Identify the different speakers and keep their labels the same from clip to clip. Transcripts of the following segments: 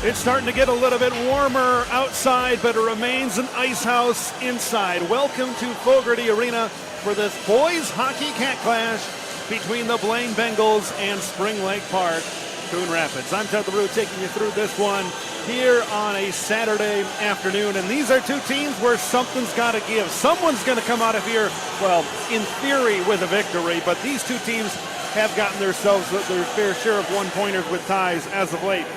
Speaker 1: It's starting to get a little bit warmer outside, but it remains an ice house inside. Welcome to Fogarty Arena for this boys hockey cat clash between the Blaine Bengals and Spring Lake Park, Coon Rapids. I'm Ted LaRue taking you through this one here on a Saturday afternoon. And these are two teams where something's got to give. Someone's going to come out of here, well, in theory, with a victory. But these two teams have gotten themselves their fair share of one-pointers with ties as of late.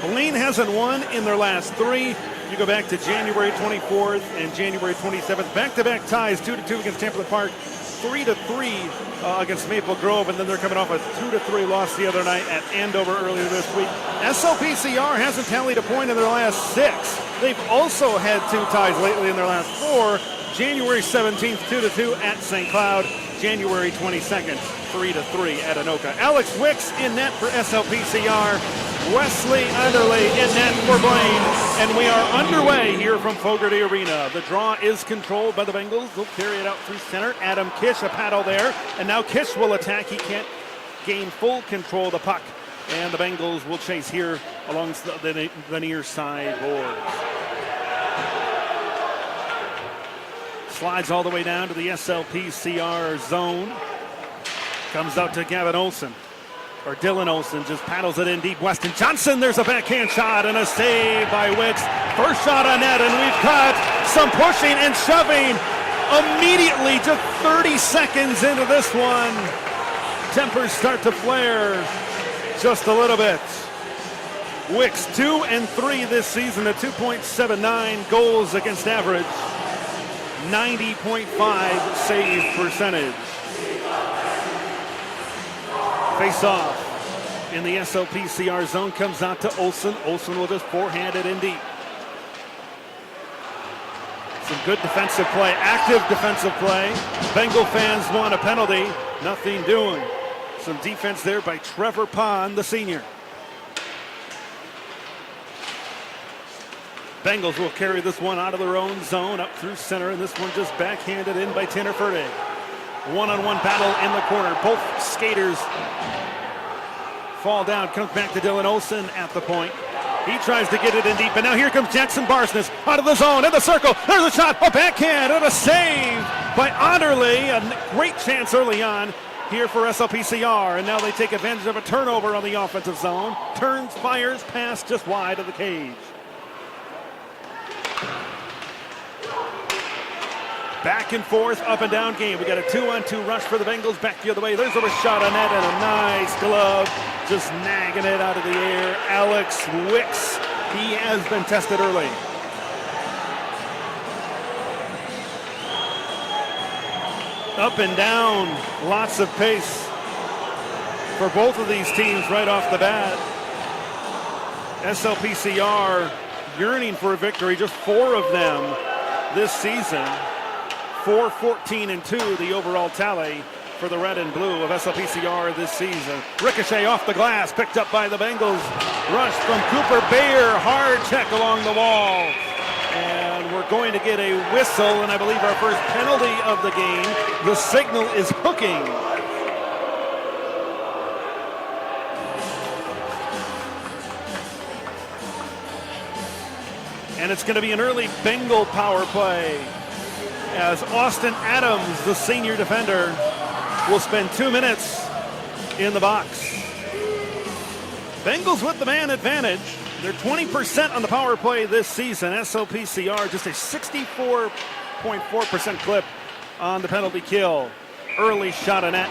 Speaker 1: Blaine hasn't won in their last three. You go back to January 24th and January 27th. Back-to-back ties, 2-2 against Temple Park, 3-3 against Maple Grove, and then they're coming off a 2-3 loss the other night at Andover earlier this week. SLPCR hasn't tallied a point in their last six. They've also had two ties lately in their last four. January 17th, 2-2 at St. Cloud. January 22nd, 3-3 at Anoka. Alex Wicks in net for SLPCR. Wesley Underley in net for Blaine. And we are underway here from Fogarty Arena. The draw is controlled by the Bengals. They'll carry it out through center. Adam Kish, a paddle there. And now Kish will attack. He can't gain full control of the puck. And the Bengals will chase here along the near side boards. Slides all the way down to the SLPCR zone. Comes out to Gavin Olsen. Or Dylan Olsen just paddles it in deep. Weston Johnson, there's a backhand shot and a save by Wicks. First shot on net, and we've got some pushing and shoving immediately, just 30 seconds into this one. Tempers start to flare just a little bit. Wicks 2 and 3 this season at 2.79 goals against average, 90.5 save percentage. Face off in the SLPCR zone comes out to Olsen. Olsen will just forehand it in deep. Some good defensive play, active defensive play. Bengal fans want a penalty, nothing doing. Some defense there by Trevor Pond, the senior. Bengals will carry this one out of their own zone up through center, and this one just backhanded in by Tanner Fertig. One-on-one battle in the corner. Both skaters fall down. Comes back to Dylan Olsen at the point. He tries to get it in deep, and now here comes Jackson Barsness out of the zone, in the circle. There's a shot, a backhand, and a save by Onderly. A great chance early on here for SLPCR, and now they take advantage of a turnover on the offensive zone. Turns, fires, pass just wide of the cage. Back and forth, up and down game. We got a 2-on-2 rush for the Bengals. Back the other way. There's a shot on net and a nice glove. Just nagging it out of the air. Alex Wicks. He has been tested early. Up and down. Lots of pace for both of these teams right off the bat. SLPCR yearning for a victory. Just 4 of them this season. 4-14-2, the overall tally for the red and blue of SLPCR this season. Ricochet off the glass, picked up by the Bengals. Rush from Cooper Bayer, hard check along the wall. And we're going to get a whistle, and I believe our first penalty of the game. The signal is hooking. And it's going to be an early Bengal power play, as Austin Adams, the senior defender, will spend 2 minutes in the box. Bengals with the man advantage. They're 20% on the power play this season. SLPCR just a 64.4% clip on the penalty kill. Early shot on net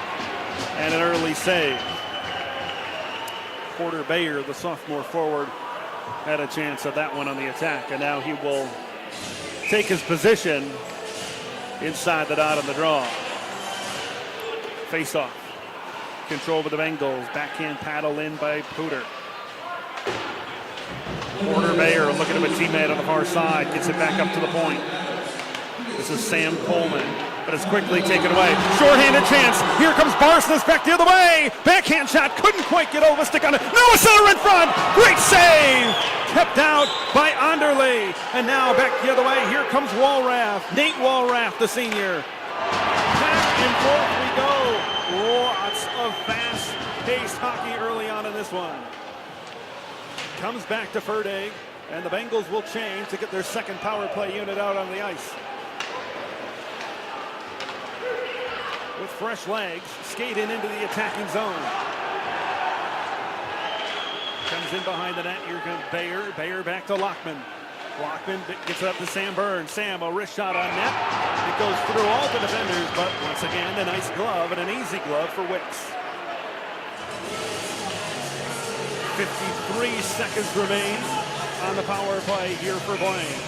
Speaker 1: and an early save. Porter Bayer, the sophomore forward, had a chance at that one on the attack, and now he will take his position inside the dot on the draw. Face off. Control with the Bengals. Backhand paddle in by Pooter. Porter Bayer looking at a teammate on the far side. Gets it back up to the point. This is Sam Coleman, but it's quickly taken away. Short-handed chance. Here comes Barsness back the other way. Backhand shot. Couldn't quite get over. Stick on it. Noah Center in front. Great save. Kept out by Onderly. And now back the other way. Here comes Walrath. Nate Walrath, the senior. Back and forth we go. Lots of fast-paced hockey early on in this one. Comes back to Fertig, and the Bengals will change to get their second power play unit out on the ice. With fresh legs, skating into the attacking zone. Comes in behind the net. Here comes Bayer. Bayer back to Lockman. Lockman gets it up to Sam Burns. Sam, a wrist shot on net. It goes through all the defenders, but once again, a nice glove and an easy glove for Wicks. 53 seconds remain on the power play here for Blaine.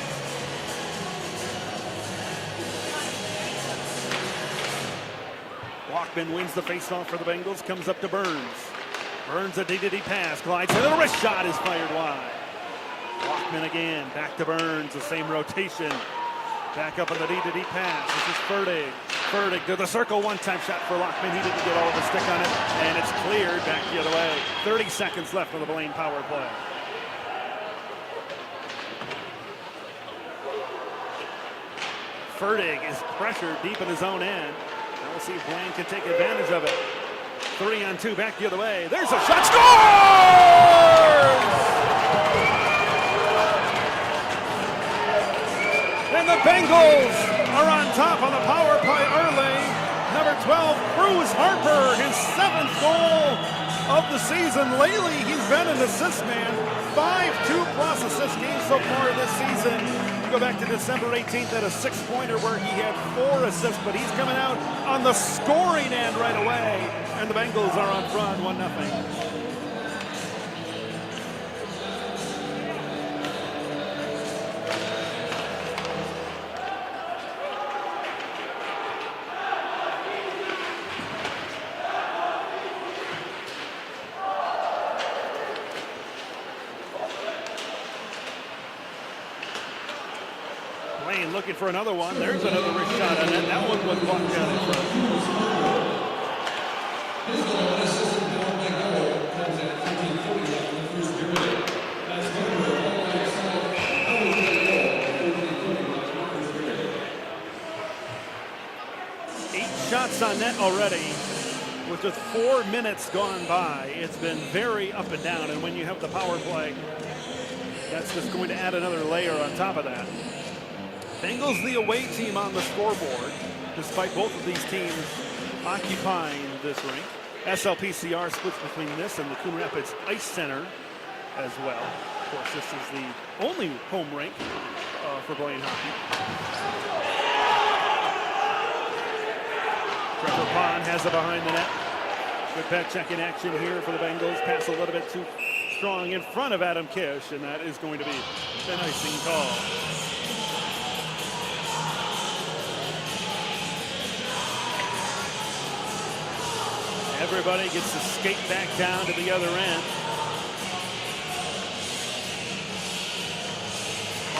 Speaker 1: Lockman wins the faceoff for the Bengals. Comes up to Burns. Burns a D-to-D pass. Glides in. The wrist shot is fired wide. Lockman again. Back to Burns. The same rotation. Back up on the D-to-D pass. This is Fertig. Fertig to the circle. One-time shot for Lockman. He didn't get all of the stick on it. And it's cleared back the other way. 30 seconds left on the Blaine power play. Fertig is pressured deep in his own end. Now we'll see if Blaine can take advantage of it. 3-on-2 back the other way. There's a shot. Scores! And the Bengals are on top on the power play early. Number 12, Cruz Harper, his 7th goal of the season. Lately, he's been an assist man. 5 2+ assist games so far this season. You go back to December 18th at a 6-pointer where he had 4 assists, but he's coming out on the scoring end right away. And the Bengals are on front 1-0. Blaine looking for another one. There's another wrist shot on it. That one was blocked down in front. Eight shots on net already. With just 4 minutes gone by, it's been very up and down. And when you have the power play, that's just going to add another layer on top of that. Bengals the away team on the scoreboard, despite both of these teams occupying this rink. SLPCR splits between this and the Coon Rapids Ice Center as well. Of course, this is the only home rink for Blaine hockey. Trevor Pond has it behind the net. Good pet check in action here for the Bengals. Pass a little bit too strong in front of Adam Kish, and that is going to be an icing call. Everybody gets to skate back down to the other end.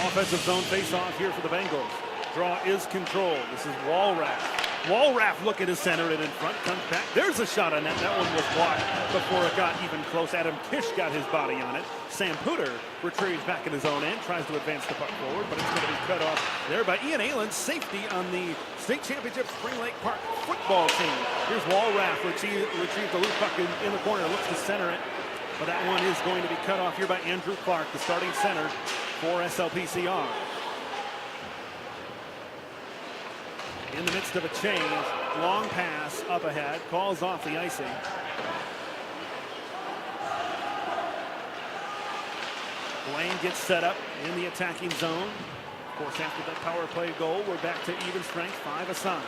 Speaker 1: Offensive zone face-off here for the Bengals. Draw is controlled. This is Walraff. Walraff look at his center and in front, comes back. There's a shot on net. That one was blocked before it got even close. Adam Kish got his body on it. Sam Puder retrieves back in his own end, tries to advance the puck forward, but it's going to be cut off there by Ian Aylen, safety on the state championship Spring Lake Park football team. Here's Walraff, retrieve the loose puck in the corner, looks to center it, but that one is going to be cut off here by Andrew Clark, the starting center for SLPCR. In the midst of a change, long pass up ahead, calls off the icing. Blaine gets set up in the attacking zone. Of course, after that power play goal, we're back to even strength, 5 aside.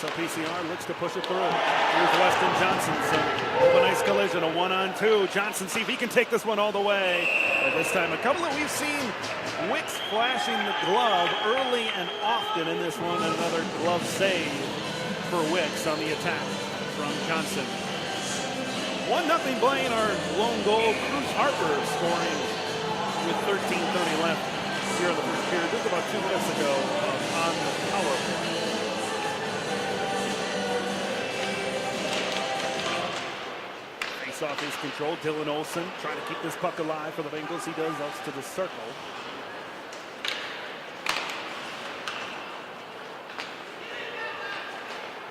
Speaker 1: SLPCR looks to push it through. Here's Weston Johnson. So a nice collision, a 1-on-2. Johnson, see if he can take this one all the way. But this time, a couple that we've seen Wicks flashing the glove early and often in this one. Another glove save for Wicks on the attack from Johnson. 1-0 Blaine, our lone goal. Cruz Harper scoring with 13:30 left here in the first period. Just about 2 minutes ago on the power play. Face-off is controlled. Dylan Olsen trying to keep this puck alive for the Bengals. He does us to the circle.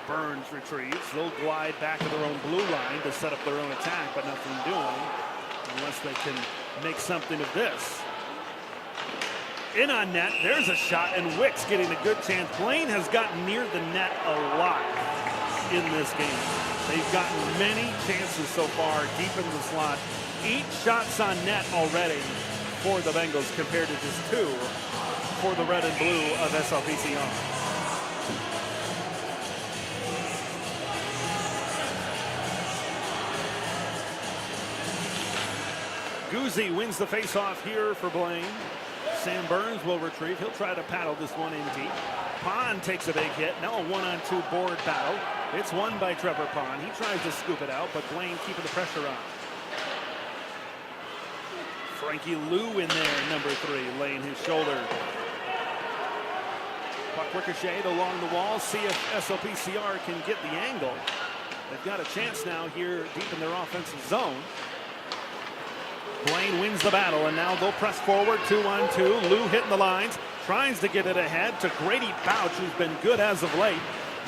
Speaker 1: Burns retrieves. They'll glide back to their own blue line to set up their own attack, but nothing doing unless they can make something of this. In on net, there's a shot, and Wicks getting a good chance. Blaine has gotten near the net a lot in this game. They've gotten many chances so far deep in the slot. 8 shots on net already for the Bengals compared to just 2 for the red and blue of SLPCR. Guzzi wins the face-off here for Blaine. Sam Burns will retrieve. He'll try to paddle this one in deep. Pond takes a big hit. Now a 1-on-2 board battle. It's won by Trevor Pond. He tries to scoop it out, but Blaine keeping the pressure on. Frankie Lou in there, number 3, laying his shoulder. Puck ricocheted along the wall. See if SLPCR can get the angle. They've got a chance now here deep in their offensive zone. Blaine wins the battle, and now they'll press forward 2-on-2. Lou hitting the lines, tries to get it ahead to Grady Bouch, who's been good as of late.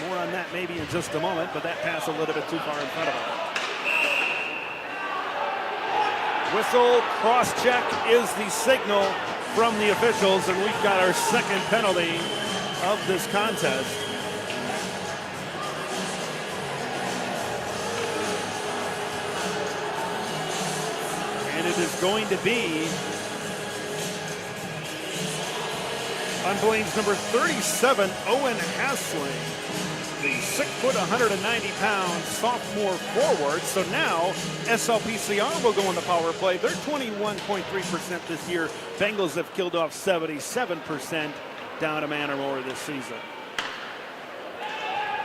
Speaker 1: More on that maybe in just a moment, but that pass a little bit too far in front of him. Whistle, cross-check is the signal from the officials, and we've got our second penalty of this contest. And it is going to be on Blaine's number 37, Owen Hasling, the 6', 190-pound sophomore forward. So now SLPCR will go on the power play. They're 21.3% this year. Bengals have killed off 77% down a man or more this season.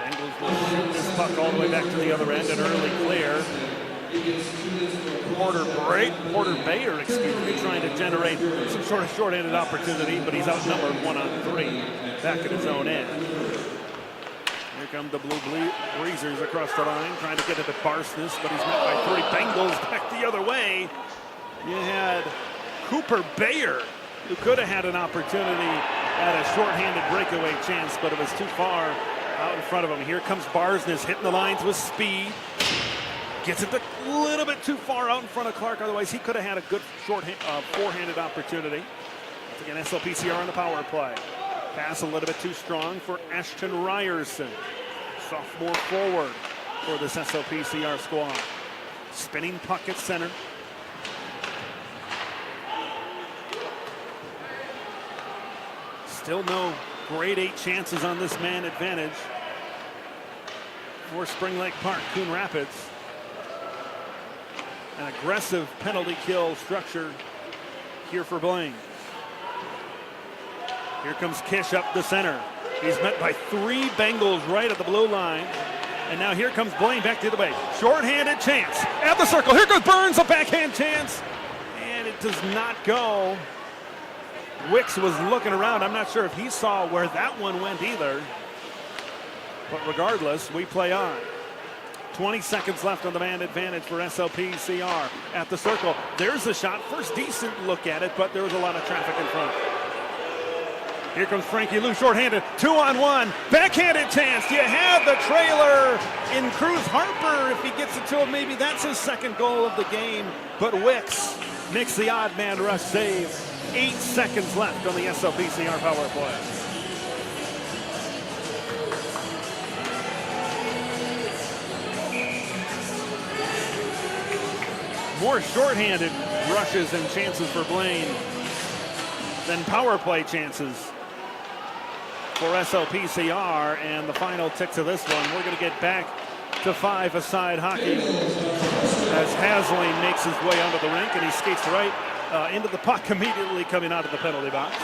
Speaker 1: Bengals will shoot this puck all the way back to the other end, an early clear. Porter Bayer, trying to generate some sort of short-handed opportunity, but he's outnumbered 1-on-3 back at his own end. Here come the Blue Breezers across the line, trying to get it to Barsness, but he's met by 3 Bengals back the other way. You had Cooper Bayer, who could have had an opportunity at a short-handed breakaway chance, but it was too far out in front of him. Here comes Barsness, hitting the lines with speed. Gets it a little bit too far out in front of Clark. Otherwise, he could have had a good four-handed opportunity. Once again, SLPCR on the power play. Pass a little bit too strong for Ashton Ryerson, sophomore forward for this SLPCR squad. Spinning puck at center. Still no grade 8 chances on this man advantage for Spring Lake Park, Coon Rapids. An aggressive penalty kill structure here for Blaine. Here comes Kish up the center. He's met by 3 Bengals right at the blue line. And now here comes Blaine back the other way. Short-handed chance at the circle. Here goes Burns, a backhand chance. And it does not go. Wicks was looking around. I'm not sure if he saw where that one went either. But regardless, we play on. 20 seconds left on the man advantage for SLPCR at the circle. There's the shot. First decent look at it, but there was a lot of traffic in front. Here comes Frankie Lou, shorthanded, 2-on-1, backhanded chance. You have the trailer in Cruz Harper. If he gets it to him, maybe that's his second goal of the game. But Wicks makes the odd man rush save. 8 seconds left on the SLPCR power play. More shorthanded rushes and chances for Blaine than power play chances for SLPCR. And the final tick to this one, we're going to get back to 5-a-side hockey as Hasling makes his way onto the rink, and he skates right into the puck immediately coming out of the penalty box.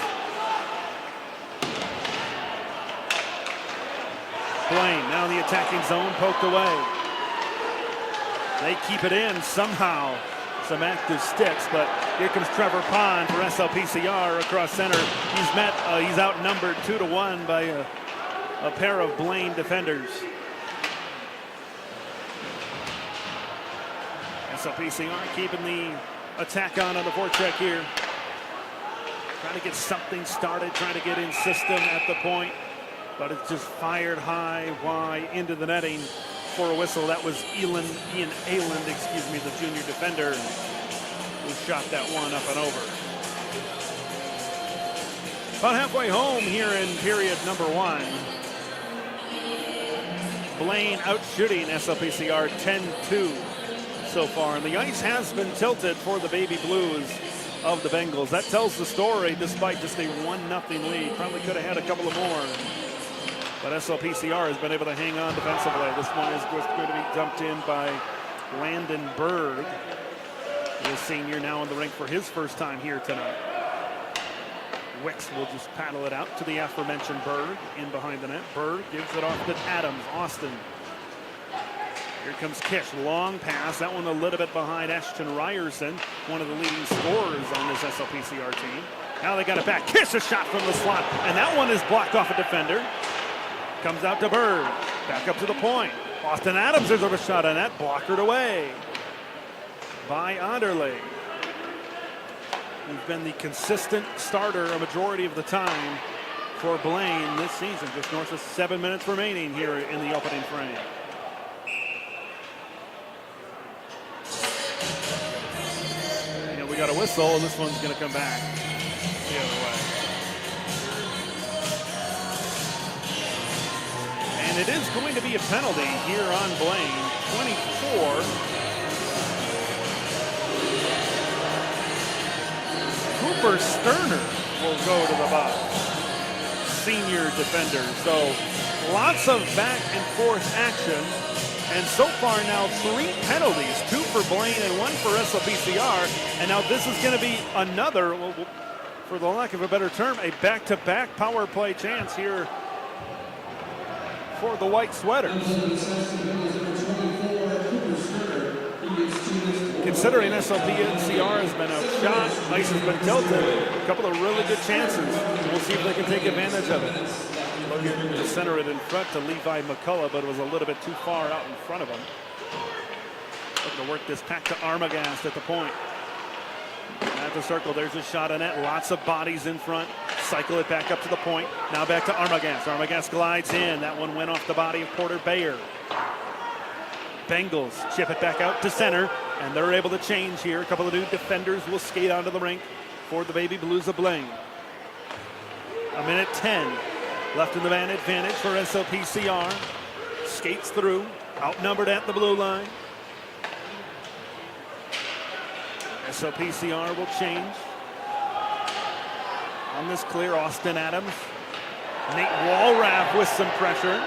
Speaker 1: Blaine now in the attacking zone, poked away. They keep it in somehow. Some active sticks, but here comes Trevor Pond for SLPCR across center. He's outnumbered 2-1 by a pair of Blaine defenders. SLPCR keeping the attack on the forecheck here. Trying to get something started, trying to get in system at the point, but it's just fired high, wide into the netting for a whistle. That was Ian Ayland, the junior defender, who shot that one up and over. About halfway home here in period number 1. Blaine out shooting SLPCR 10-2 so far, and the ice has been tilted for the Baby Blues of the Bengals. That tells the story despite just a 1-0 lead. Probably could have had a couple of more. But SLPCR has been able to hang on defensively. This one is going to be dumped in by Landon Berg, the senior, now in the rink for his first time here tonight. Wicks will just paddle it out to the aforementioned Berg in behind the net. Berg gives it off to Adams, Austin. Here comes Kish, long pass. That one a little bit behind Ashton Ryerson, one of the leading scorers on this SLPCR team. Now they got it back. Kish, a shot from the slot, and that one is blocked off a defender. Comes out to Berg, back up to the point. Austin Adams is a shot on that, blockered away by Anderle. He's been the consistent starter a majority of the time for Blaine this season. Just north of 7 minutes remaining here in the opening frame. And we got a whistle, and this one's going to come back the other way. And it is going to be a penalty here on Blaine. 24. Cooper Sterner will go to the box. Senior defender. So lots of back and forth action. And so far now 3 penalties, 2 for Blaine and 1 for SLPCR. And now this is going to be another, well, for the lack of a better term, a back-to-back power play chance here for the White Sweaters. Considering SLPCR has been outshot, ice has been tilted, a couple of really good chances. We'll see if they can take advantage of it. Looking to center it in front to Levi McCullough, but it was a little bit too far out in front of him. Looking to work this back to Armagast at the point. At the circle, there's a shot on net. Lots of bodies in front. Cycle it back up to the point. Now back to Armagast. Armagast glides in. That one went off the body of Porter Bayer. Bengals chip it back out to center, and they're able to change here. A couple of new defenders will skate onto the rink for the Baby Blues of Blaine. 1:10 left in the man advantage for SLPCR. Skates through, outnumbered at the blue line. SLPCR will change. On this clear, Austin Adams. Nate Walraff with some pressure.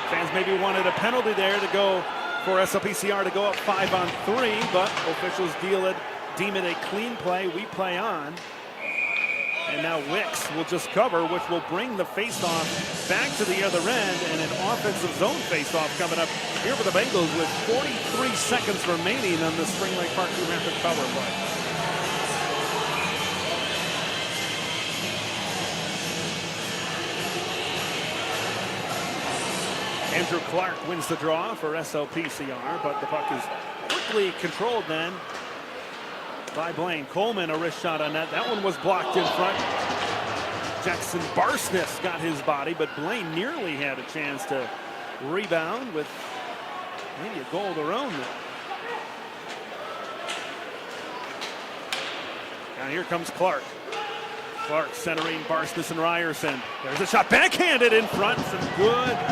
Speaker 1: Fans maybe wanted a penalty there to go for SLPCR to go up 5-on-3, but officials deem it a clean play. We play on. And now Wicks will just cover, which will bring the faceoff back to the other end, and an offensive zone faceoff coming up here for the Bengals with 43 seconds remaining on the Spring Lake Park 2 Rapid power play. Andrew Clark wins the draw for SLPCR, but the puck is quickly controlled then by Blaine. Coleman, a wrist shot on net. That one was blocked in front. Jackson Barsness got his body, but Blaine nearly had a chance to rebound with maybe a goal of their own there. Now here comes Clark. Clark centering Barsness and Ryerson. There's a shot backhanded in front.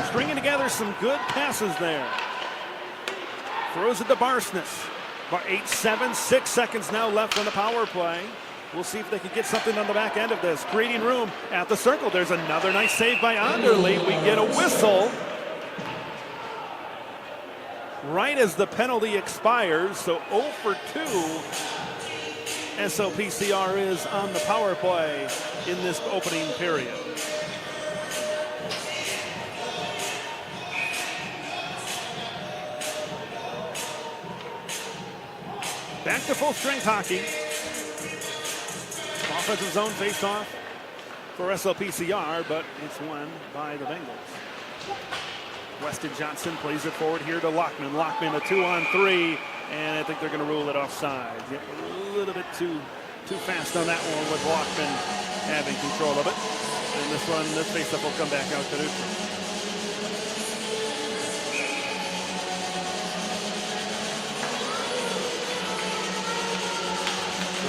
Speaker 1: Stringing together some good passes there. Throws it to Barsness. 8-7, 6 seconds now left on the power play. We'll see if they can get something on the back end of this. Creating room at the circle. There's another nice save by Anderle. We get a whistle right as the penalty expires. So 0 for 2. SLPCR is on the power play in this opening period. Back to full strength hockey. Offensive zone face-off for SLPCR, but it's won by the Bengals. Weston Johnson plays it forward here to Lockman. Lockman a 2-on-3, and I think they're going to rule it offside. Yep, a little bit too fast on that one with Lockman having control of it. And this face-off will come back out to neutral.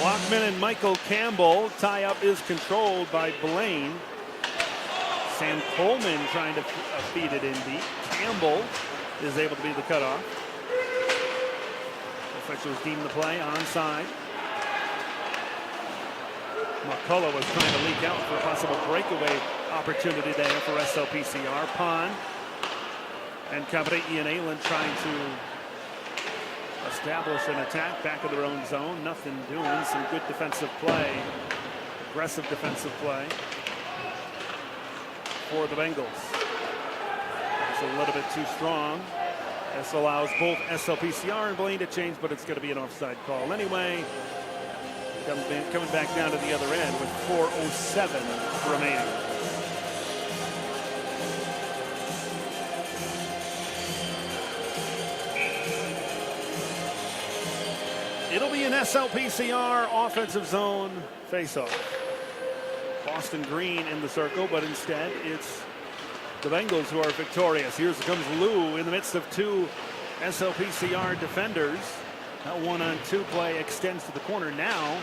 Speaker 1: Lockman and Michael Campbell. Tie-up is controlled by Blaine. Sam Coleman trying to feed it in deep. Campbell is able to be the cutoff. Officials deem the play onside. McCullough was trying to leak out for a possible breakaway opportunity there for SLPCR. Pond and company. Ian Ayland trying to establish an attack back of their own zone. Nothing doing. Some good defensive play. Aggressive defensive play for the Bengals. It's a little bit too strong. This allows both SLPCR and Blaine to change, but it's going to be an offside call anyway. Coming back down to the other end with 4:07 remaining. It'll be an SLPCR offensive zone faceoff. Boston Green in the circle, but instead it's the Bengals who are victorious. Here comes Lou in the midst of two SLPCR defenders. That 1-on-2 play extends to the corner now.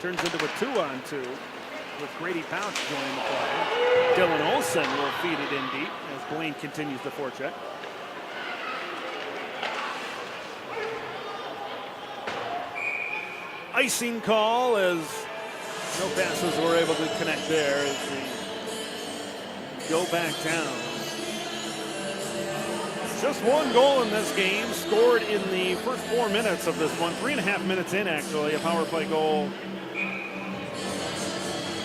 Speaker 1: Turns into a 2-on-2 with Grady Pouch joining the play. Dylan Olsen will feed it in deep as Blaine continues the forecheck. Icing call as no passes were able to connect there as we go back down. Just one goal in this game, scored in the first 4 minutes of this one. 3.5 minutes in, actually, a power play goal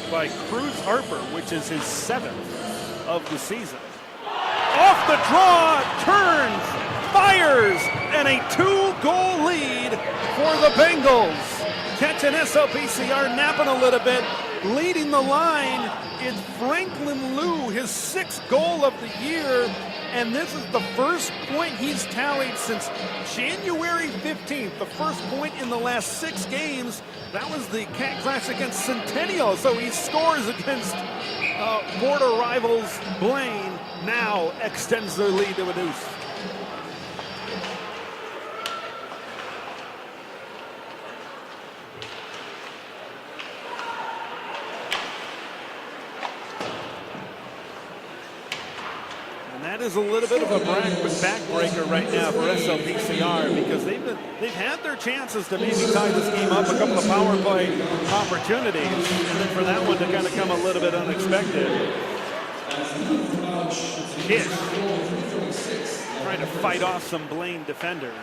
Speaker 1: by Cruz Harper, which is his 7th of the season. Off the draw, turns, fires, and a 2-goal lead for the Bengals. Catching SLPCR napping a little bit, leading the line is Franklin Lou, his 6th goal of the year, and this is the first point he's tallied since January 15th, the first point in the last 6 games. That was the Cat Clash against Centennial, so he scores against border rivals Blaine, now extends their lead to a deuce. That is a little bit of a backbreaker right now for SLPCR because they've had their chances to maybe tie this game up, a couple of power play opportunities, and then for that one to kind of come a little bit unexpected. Kish trying to fight off some Blaine defenders.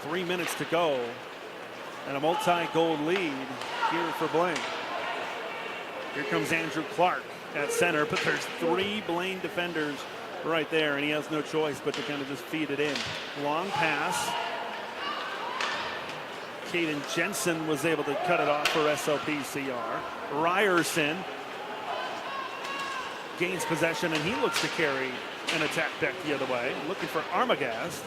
Speaker 1: 3 minutes to go, and a multi-goal lead here for Blaine. Here comes Andrew Clark at center, but there's 3 Blaine defenders right there, and he has no choice but to kind of just feed it in. Long pass. Caden Jensen was able to cut it off for SLPCR. Ryerson gains possession, and he looks to carry an attack back the other way. Looking for Armagast.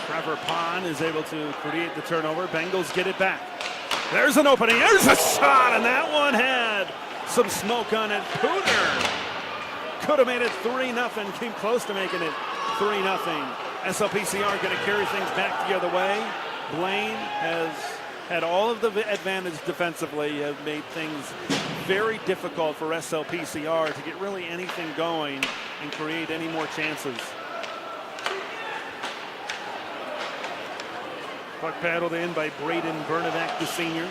Speaker 1: Trevor Pond is able to create the turnover. Bengals get it back. There's an opening, there's a shot, and that one had some smoke on it. Pooter could have made it 3-0, came close to making it 3-0. SLPCR going to carry things back the other way. Blaine has had all of the advantage defensively, have made things very difficult for SLPCR to get really anything going and create any more chances. Puck paddled in by Braden Bernavac, the senior.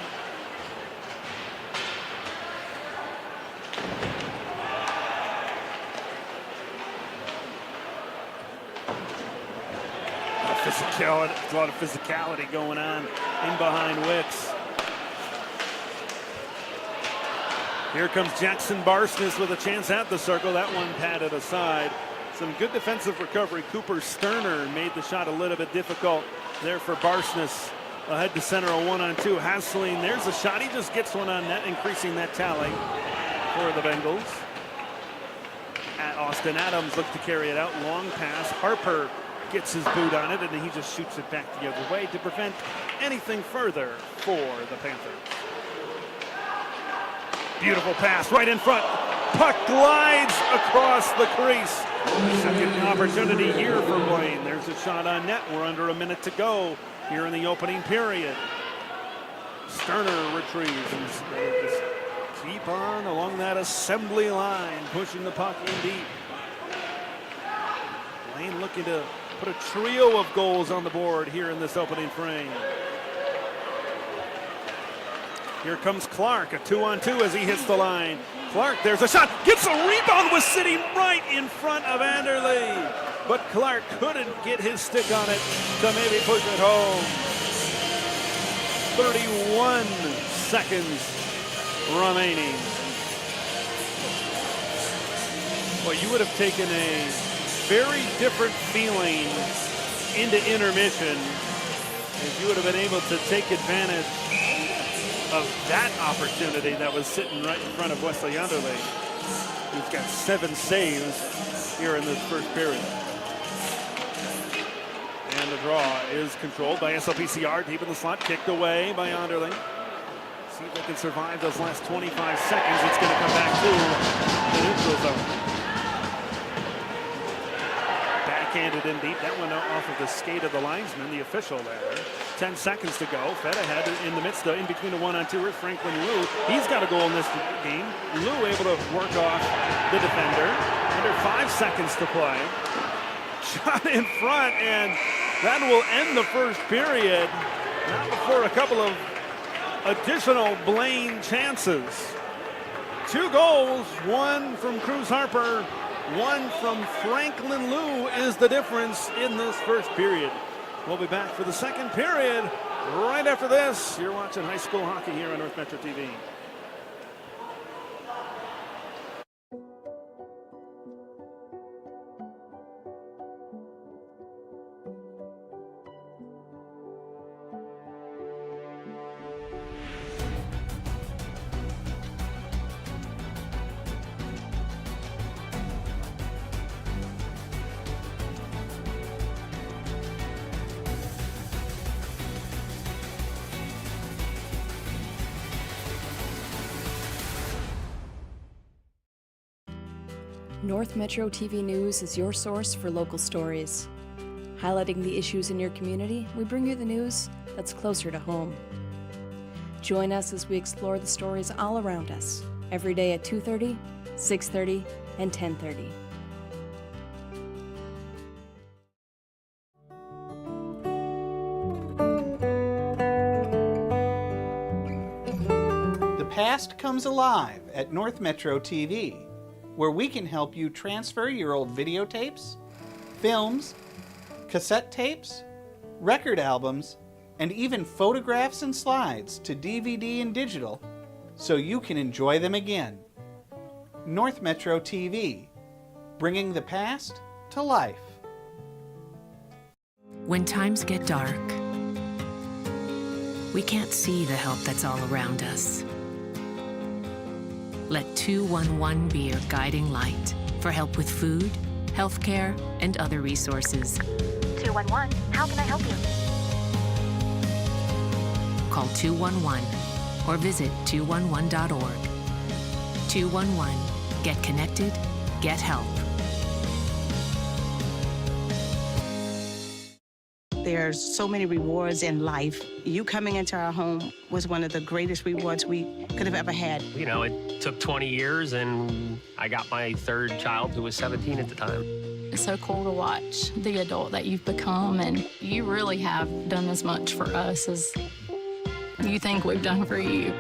Speaker 1: A lot of physicality going on in behind Wicks. Here comes Jackson Barsness with a chance at the circle. That one patted aside. Some good defensive recovery. Cooper Sterner made the shot a little bit difficult there for Barsness. Ahead to center, a 1-on-2. Hassling, there's a shot. He just gets one on net, increasing that tally for the Bengals. At Austin Adams looks to carry it out. Long pass. Harper gets his boot on it, and he just shoots it back the other way to prevent anything further for the Panthers. Beautiful pass right in front. Puck glides across the crease. Second opportunity here for Blaine. There's a shot on net. We're under a minute to go here in the opening period. Sterner retrieves and just keep on along that assembly line, pushing the puck in deep. Blaine looking to put a trio of goals on the board here in this opening frame. Here comes Clark, a 2-on-2 as he hits the line. Clark, there's a shot, gets a rebound, was sitting right in front of Anderle. But Clark couldn't get his stick on it to maybe push it home. 31 seconds remaining. Well, you would have taken a very different feeling into intermission if you would have been able to take advantage of that opportunity that was sitting right in front of Wesley Underley, who's got 7 saves here in this first period. And the draw is controlled by SLPCR. Deep in the slot, kicked away by Anderling. See if they can survive those last 25 seconds. It's going to come back to the neutral zone. Backhanded in deep. That one off of the skate of the linesman, the official there. 10 seconds to go. Fed ahead in the midst of, in between the 1-on-2er, Franklin Liu. He's got a goal in this game. Liu able to work off the defender. Under 5 seconds to play. Shot in front, and that will end the first period. Not before a couple of additional Blaine chances. 2 goals, one from Cruz Harper, one from Franklin Liu is the difference in this first period. We'll be back for the second period right after this. You're watching high school hockey here on North Metro TV.
Speaker 2: North Metro TV News is your source for local stories. Highlighting the issues in your community, we bring you the news that's closer to home. Join us as we explore the stories all around us, every day at 2:30, 6:30, and 10:30.
Speaker 3: The past comes alive at North Metro TV, where we can help you transfer your old videotapes, films, cassette tapes, record albums, and even photographs and slides to DVD and digital so you can enjoy them again. North Metro TV, bringing the past to life.
Speaker 4: When times get dark, we can't see the help that's all around us. Let 211 be your guiding light for help with food, healthcare, and other resources.
Speaker 5: 211, how can I help you?
Speaker 4: Call 211 or visit 211.org. 211, get connected, get help.
Speaker 6: There's so many rewards in life. You coming into our home was one of the greatest rewards we could have ever had.
Speaker 7: You know, it took 20 years, and I got my third child, who was 17 at the time.
Speaker 8: It's so cool to watch the adult that you've become, and you really have done as much for us as you think we've done for you.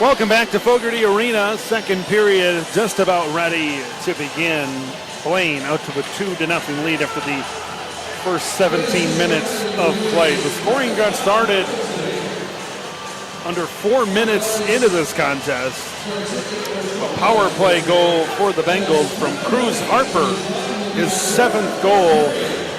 Speaker 1: Welcome back to Fogarty Arena. Second period just about ready to begin. Blaine out to a 2-0 lead after the first 17 minutes of play. The scoring got started under 4 minutes into this contest. A power play goal for the Bengals from Cruz Harper, his 7th goal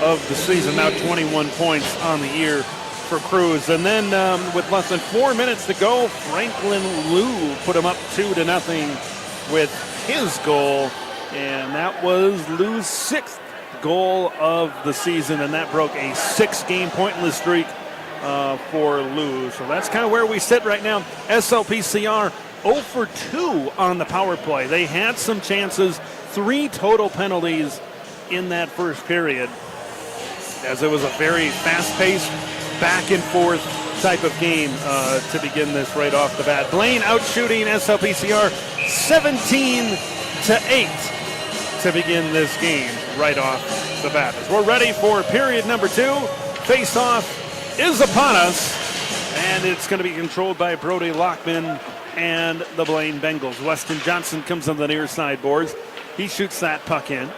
Speaker 1: of the season, now 21 points on the year for Cruz. And then with less than 4 minutes to go, Franklin Liu put him up 2-0 with his goal. And that was Liu's 6th goal of the season, and that broke a 6-game pointless streak for Liu. So that's kind of where we sit right now. SLPCR 0 for 2 on the power play. They had some chances, 3 total penalties in that first period, as it was a very fast-paced, back-and-forth type of game to begin this right off the bat. Blaine out shooting SLPCR 17-8 to begin this game right off the bat. As we're ready for period number 2, face-off is upon us, and it's going to be controlled by Brody Lockman and the Blaine Bengals. Weston Johnson comes on the near side boards. He shoots that puck in.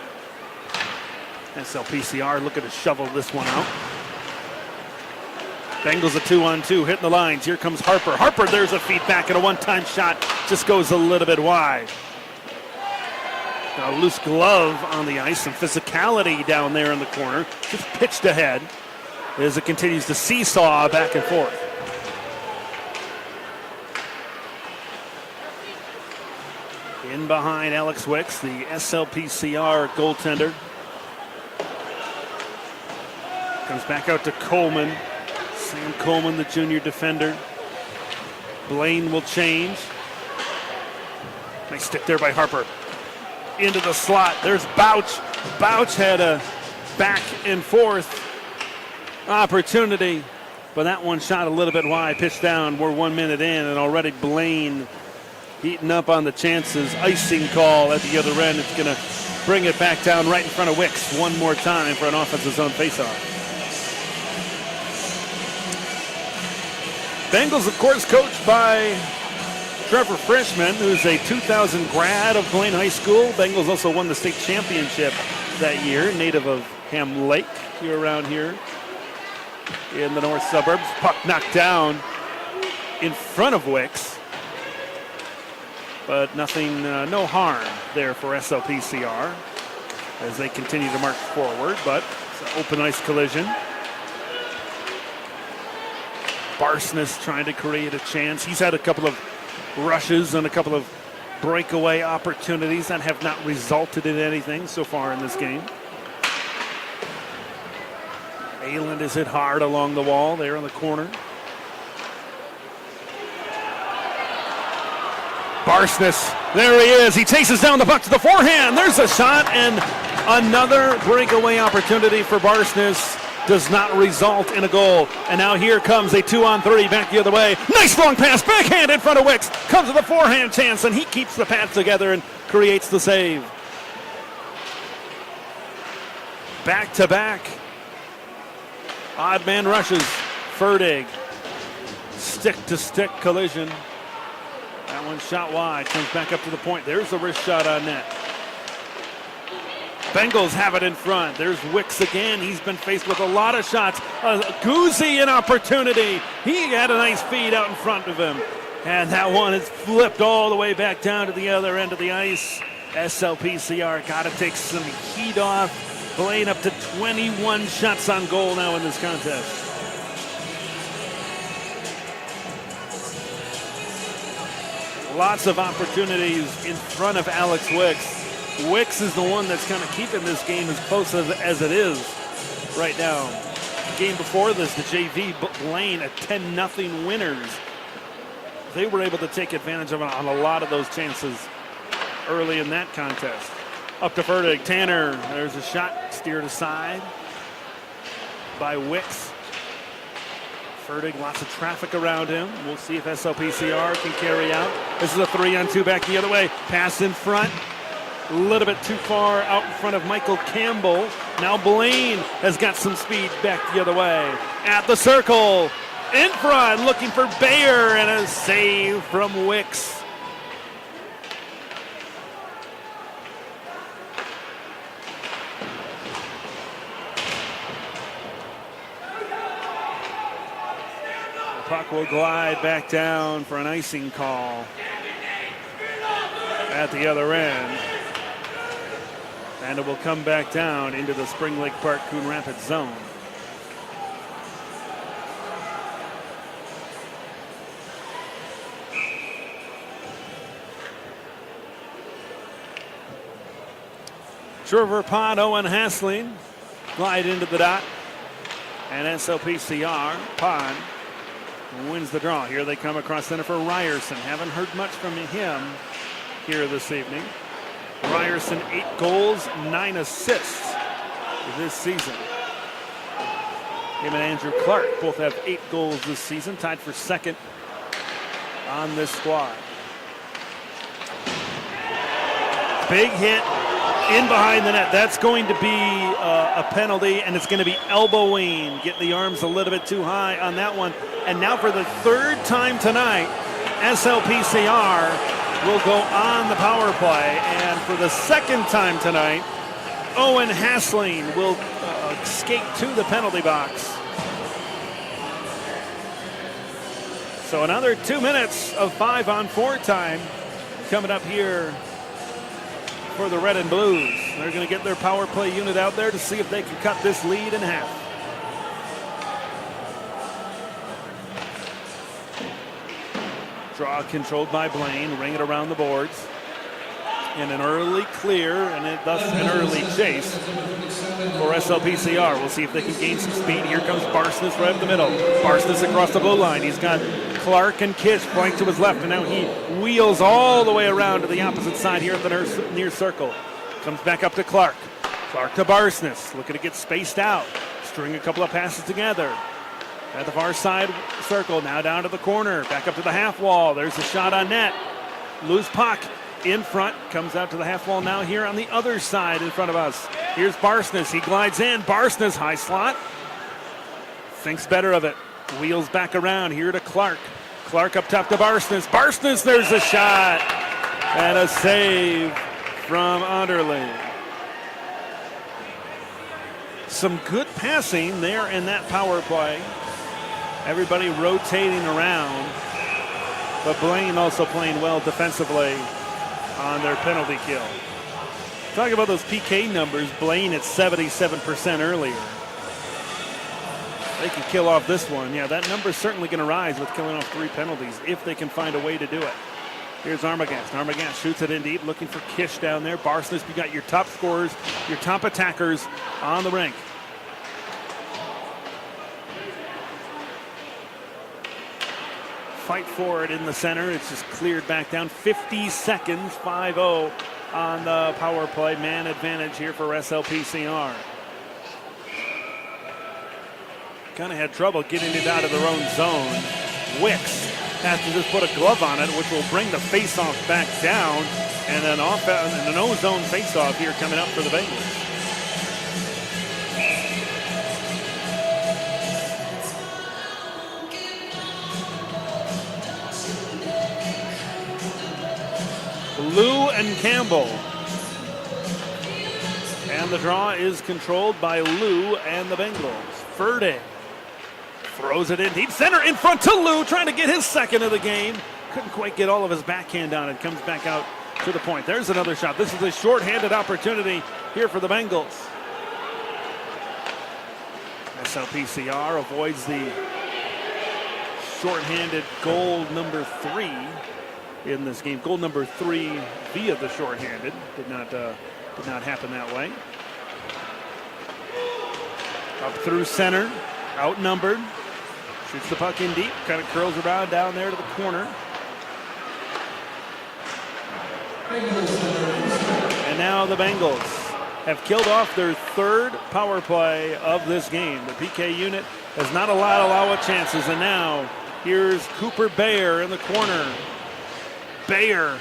Speaker 1: SLPCR looking to shovel this one out. Bengals a 2-on-2, hitting the lines. Here comes Harper. Harper, there's a feed back, and a one-time shot just goes a little bit wide. A loose glove on the ice, some physicality down there in the corner. Just pitched ahead as it continues to seesaw back and forth. In behind Alex Wicks, the SLPCR goaltender. Comes back out to Coleman. Sam Coleman, the junior defender. Blaine will change. Nice stick there by Harper. Into the slot. There's Bouch. Bouch had a back and forth opportunity, but that one shot a little bit wide. Pitched down. We're 1 minute in, and already Blaine heating up on the chances. Icing call at the other end. It's going to bring it back down right in front of Wicks one more time for an offensive zone faceoff. Bengals, of course, coached by Trevor Frischman, who's a 2000 grad of Blaine High School. Bengals also won the state championship that year, native of Ham Lake, here around here in the north suburbs. Puck knocked down in front of Wicks, but nothing, no harm there for SLPCR as they continue to march forward, but it's an open ice collision. Barsness trying to create a chance. He's had a couple of rushes and a couple of breakaway opportunities that have not resulted in anything so far in this game. Ayland is hit hard along the wall there in the corner. Barsness, there he is. He chases down the puck to the forehand. There's a shot, and another breakaway opportunity for Barsness does not result in a goal. And now here comes a 2-on-3 back the other way. Nice long pass, backhand in front of Wicks. Comes to the forehand chance, and he keeps the pads together and creates the save. Back to back. Odd man rushes. Ferdig. Stick to stick collision. That one shot wide. Comes back up to the point. There's the wrist shot on net. Bengals have it in front. There's Wicks again. He's been faced with a lot of shots. Guzzi an opportunity. He had a nice feed out in front of him. And that one is flipped all the way back down to the other end of the ice. SLPCR got to take some heat off. Blaine up to 21 shots on goal now in this contest. Lots of opportunities in front of Alex Wicks. Wicks is the one that's kind of keeping this game as close as it is right now. The game before this, the JV Blaine at 10-0 winners. They were able to take advantage of on a lot of those chances early in that contest. Up to Ferdig. Tanner, there's a shot steered aside by Wicks. Ferdig, lots of traffic around him. We'll see if SLPCR can carry out. This is a 3-on-2 back the other way. Pass in front. A little bit too far out in front of Michael Campbell. Now Blaine has got some speed back the other way. At the circle. In front, looking for Bayer, and a save from Wicks. The puck will glide back down for an icing call at the other end. And it will come back down into the Spring Lake Park Coon Rapids zone. Trevor Pond, Owen Hassling glide into the dot. And SLPCR, Pond wins the draw. Here they come across center for Ryerson. Haven't heard much from him here this evening. Ryerson, 8 goals, 9 assists this season. Him and Andrew Clark both have 8 goals this season, tied for second on this squad. Big hit in behind the net. That's going to be a penalty, and it's going to be elbowing. Getting the arms a little bit too high on that one. And now for the third time tonight, SLPCR will go on the power play. And for the second time tonight, Owen Hassling will skate to the penalty box. So another 2 minutes of 5-on-4 time coming up here for the Red and Blues. They're going to get their power play unit out there to see if they can cut this lead in half. Draw controlled by Blaine, ring it around the boards. In an early clear and thus an early chase for SLPCR. We'll see if they can gain some speed. Here comes Barsness right up the middle. Barsness across the blue line. He's got Clark and Kish flanked to his left, and now he wheels all the way around to the opposite side here at the near circle. Comes back up to Clark. Clark to Barsness, looking to get spaced out. String a couple of passes together. At the far side circle, now down to the corner. Back up to the half wall. There's a shot on net. Loose puck. In front, comes out to the half wall now here on the other side in front of us. Here's Barsness, he glides in. Barsness, high slot. Thinks better of it. Wheels back around here to Clark. Clark up top to Barsness. Barsness, there's a shot. And a save from Underling. Some good passing there in that power play. Everybody rotating around. But Blaine also playing well defensively on their penalty kill. Talking about those PK numbers, Blaine at 77% earlier. They can kill off this one. Yeah, that number's certainly going to rise with killing off 3 penalties if they can find a way to do it. Here's Armagast. Armagast shoots it in deep, looking for Kish down there. Barsness, you got your top scorers, your top attackers on the rink. Fight for it in the center. It's just cleared back down. 50 seconds, 5-0 on the power play. Man advantage here for SLPCR. Kind of had trouble getting it out of their own zone. Wicks has to just put a glove on it, which will bring the faceoff back down. And then off an no-zone faceoff here coming up for the Bengals. Lou and Campbell. And the draw is controlled by Lou and the Bengals. Ferde throws it in deep center in front to Lou, trying to get his second of the game. Couldn't quite get all of his backhand on it. Comes back out to the point. There's another shot. This is a shorthanded opportunity here for the Bengals. SLPCR avoids the shorthanded goal number 3 in this game. Goal number 3 via the shorthanded. Did not happen that way. Up through center, outnumbered. Shoots the puck in deep, kind of curls around down there to the corner. And now the Bengals have killed off their 3rd power play of this game. The PK unit has not allowed a lot of chances, and now here's Cooper Bayer in the corner. Bayer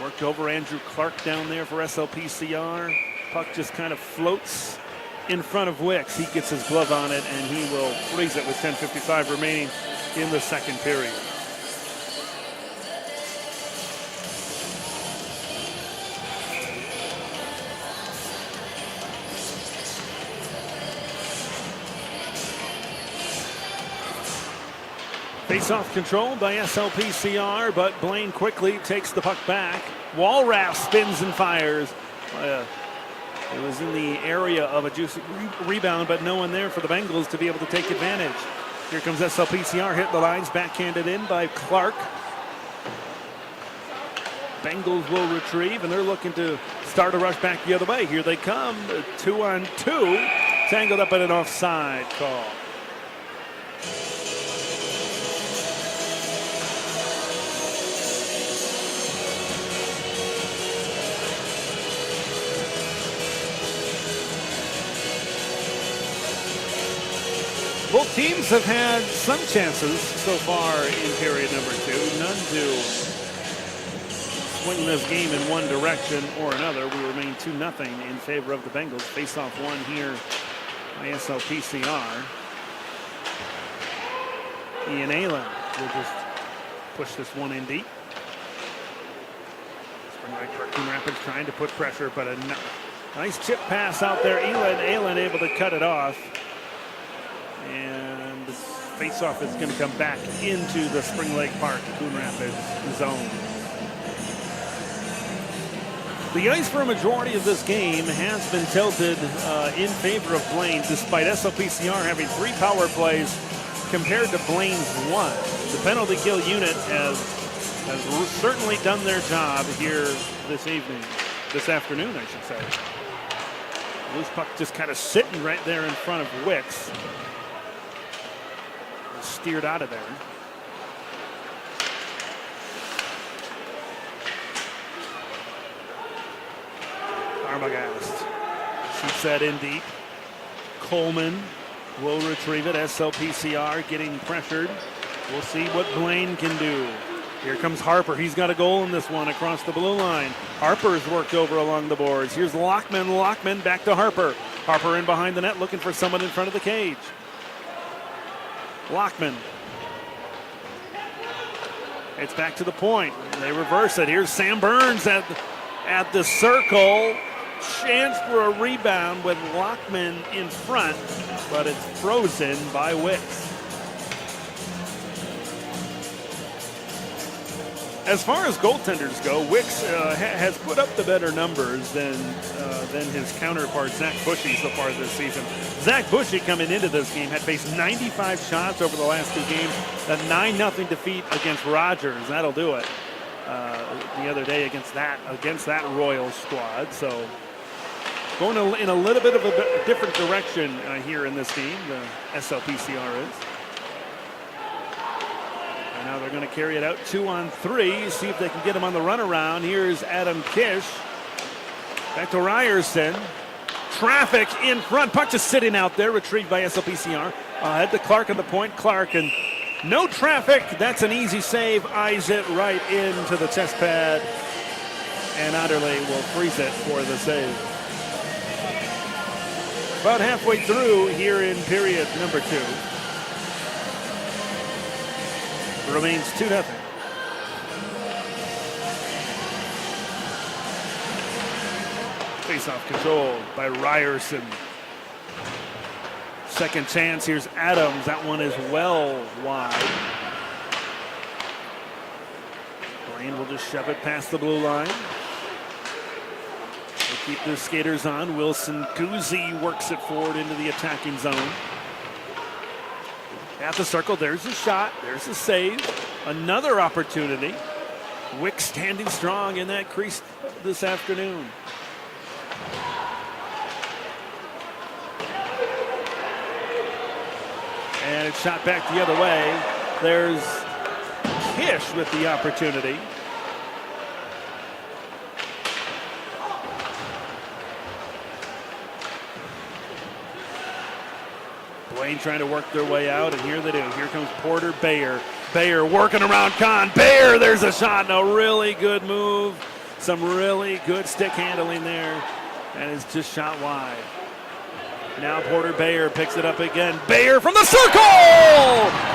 Speaker 1: worked over Andrew Clark down there for SLPCR. Puck just kind of floats in front of Wicks. He gets his glove on it, and he will freeze it with 10:55 remaining in the second period. Face-off controlled by SLPCR, but Blaine quickly takes the puck back. Wallraff spins and fires. It was in the area of a juicy rebound, but no one there for the Bengals to be able to take advantage. Here comes SLPCR, hit the lines, backhanded in by Clark. Bengals will retrieve, and they're looking to start a rush back the other way. Here they come, 2-on-2, tangled up in an offside call. Both teams have had some chances so far in period number 2. None to swing this game in one direction or another. We remain 2-0 in favor of the Bengals. Face-off one here by SLPCR. Ian Allen will just push this one in deep. Spring Lake Coon Rapids trying to put pressure, but a nice chip pass out there. Allen able to cut it off. And this face-off is going to come back into the Spring Lake Park Coon Rapids zone. The ice for a majority of this game has been tilted in favor of Blaine, despite SLPCR having 3 power plays compared to Blaine's 1. The penalty kill unit has certainly done their job here this afternoon, I should say. Loose puck just kind of sitting right there in front of Wicks. Steered out of there. Arbogast shoots that in deep. Coleman will retrieve it. SLPCR getting pressured. We'll see what Blaine can do. Here comes Harper. He's got a goal in this one across the blue line. Harper's worked over along the boards. Here's Lockman. Lockman back to Harper. Harper in behind the net looking for someone in front of the cage. Lockman. It's back to the point. They reverse it. Here's Sam Burns at the circle. Chance for a rebound with Lockman in front, but it's frozen by Wicks. As far as goaltenders go, Wicks has put up the better numbers than his counterpart, Zach Bushy, so far this season. Zach Bushy, coming into this game, had faced 95 shots over the last 2 games. A 9-0 defeat against Rogers. That'll do it. The other day against that Royals squad. So going in a little bit of a different direction here in this game, the SLPCR is. And now they're going to carry it out 2-on-3, see if they can get him on the runaround. Here's Adam Kish. Back to Ryerson. Traffic in front. Puck just sitting out there, retrieved by SLPCR. Head to Clark at the point. Clark, and no traffic. That's an easy save. Eyes it right into the chest pad. And Otterley will freeze it for the save. About halfway through here in period number 2. Remains 2-0. Face-off controlled by Ryerson. Second chance. Here's Adams. That one is well wide. Blaine will just shove it past the blue line. They keep the skaters on. Wilson Guzzi works it forward into the attacking zone. At the circle, there's a shot, there's a save, another opportunity. Wicks standing strong in that crease this afternoon. And it's shot back the other way. There's Kish with the opportunity. Blaine trying to work their way out, and here they do. Here comes Porter Bayer. Bayer working around Kahn. Bayer, there's a shot, and a really good move. Some really good stick handling there, and it's just shot wide. Now Porter Bayer picks it up again. Bayer from the circle!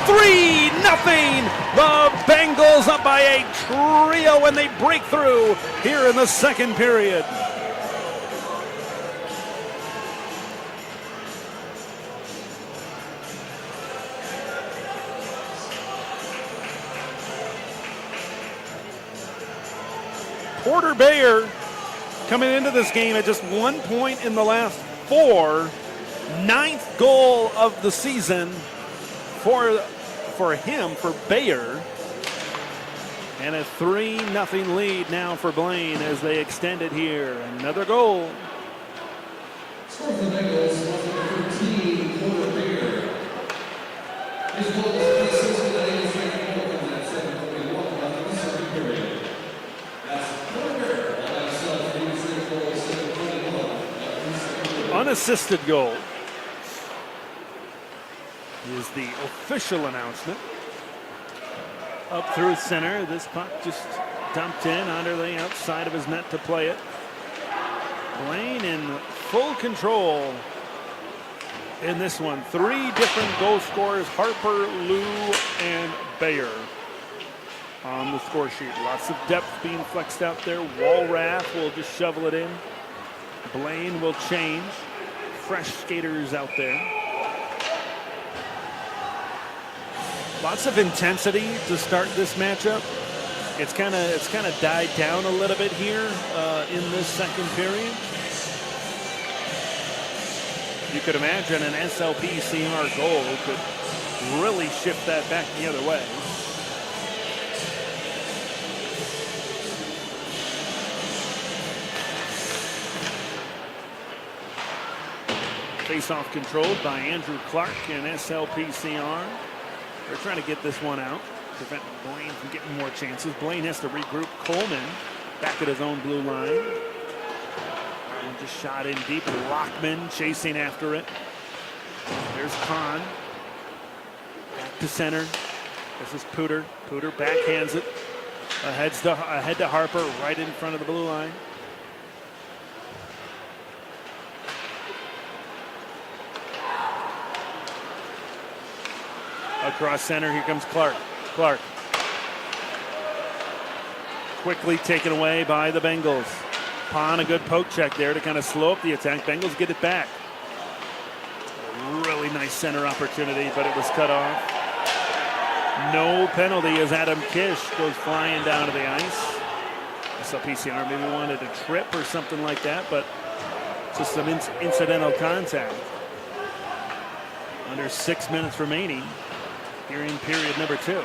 Speaker 1: 3-0! The Bengals up by a trio and they break through here in the second period. Porter Bayer coming into this game at just 1 point in the last 4. 9th goal of the season for him, for Bayer. And a 3-0 lead now for Blaine as they extend it here. Another goal.
Speaker 9: Score for the Bengals, number 13, Porter Bayer. His goal is assist to the Bengals second goal in that 7:41 of the second period. That's Porter Bayer, all by himself, 86 goals, 7:21 of the second period.
Speaker 1: Unassisted goal is the official announcement. Up through center, this puck just dumped in under the outside of his net to play it. Blaine in full control in this one. 3 different goal scorers, Harper, Lou, and Bayer on the score sheet. Lots of depth being flexed out there. Walrath will just shovel it in. Blaine will change. Fresh skaters out there. Lots of intensity to start this matchup. It's kind of died down a little bit here in this second period. You could imagine an SLP-CR goal could really shift that back the other way. Face-off controlled by Andrew Clark and SLP-CR. They're trying to get this one out, prevent Blaine from getting more chances. Blaine has to regroup. Coleman back at his own blue line. And just shot in deep. Lockman chasing after it. There's Kahn. Back to center. This is Pooter. Pooter backhands it. Ahead to Harper, right in front of the blue line. Across center, here comes Clark. Clark. Quickly taken away by the Bengals. Pon, a good poke check there to kind of slow up the attack. Bengals get it back. Really nice center opportunity, but it was cut off. No penalty as Adam Kish goes flying down to the ice. SLPCR maybe wanted a trip or something like that, but just some incidental contact. Under 6 minutes remaining here in period number 2.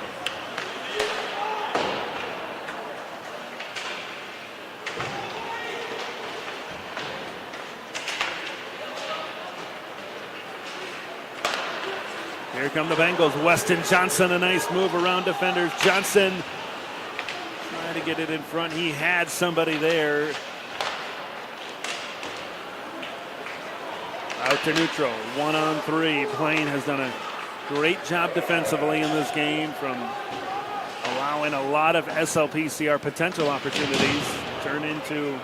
Speaker 1: Here come the Bengals. Weston Johnson, a nice move around defenders. Johnson trying to get it in front. He had somebody there. Out to neutral. 1-on-3. Blaine has done a great job defensively in this game, from allowing a lot of SLPCR potential opportunities turn into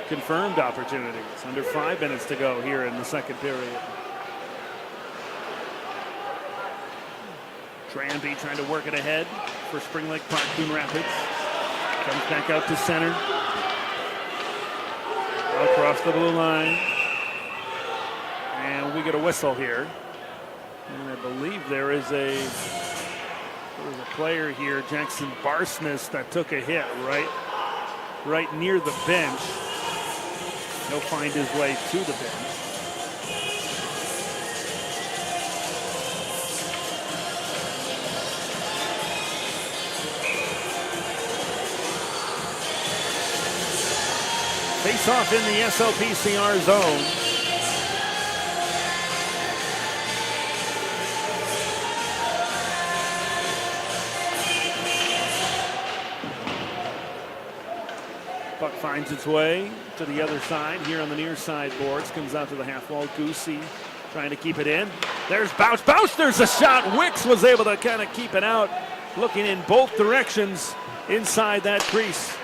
Speaker 1: confirmed opportunities. Under 5 minutes to go here in the second period. Tranby trying to work it ahead for Spring Lake Park, Coon Rapids. Comes back out to center. Across the blue line. And we get a whistle here. And I believe there was a player here, Jackson Barsness, that took a hit right near the bench. He'll find his way to the bench. Face off in the SLPCR zone. Puck finds its way to the other side here on the near side boards. Comes out to the half wall. Goosey trying to keep it in. There's Bouch. Bouch, there's a shot. Wicks was able to kind of keep it out. Looking in both directions inside that crease.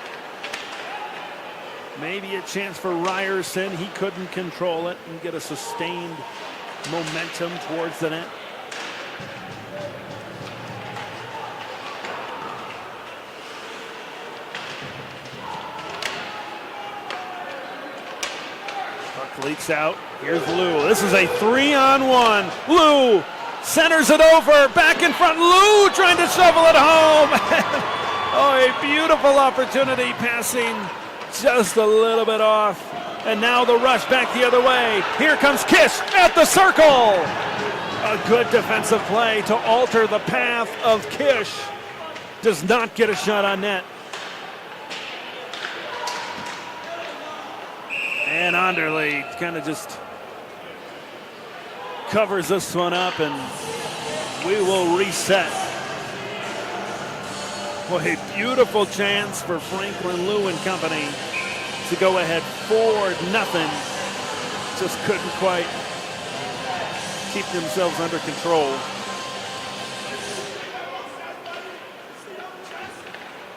Speaker 1: Maybe a chance for Ryerson. He couldn't control it and get a sustained momentum towards the net. Puck leaks out. Here's Lou. This is a 3-on-1. Lou centers it over. Back in front. Lou trying to shovel it home. Oh, a beautiful opportunity, passing just a little bit off. And now the rush back the other way. Here comes Kish at the circle. A good defensive play to alter the path of Kish. Does not get a shot on net. And Anderle kind of just covers this one up, and we will reset. Well, a beautiful chance for Franklin Lou and company to go ahead 4-0. Just couldn't quite keep themselves under control.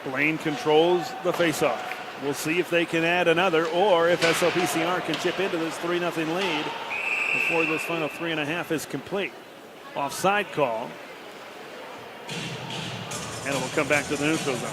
Speaker 1: Blaine controls the faceoff. We'll see if they can add another, or if SLPCR can chip into this 3-0 lead before this final 3.5 is complete. Offside call. And it will come back to the neutral zone.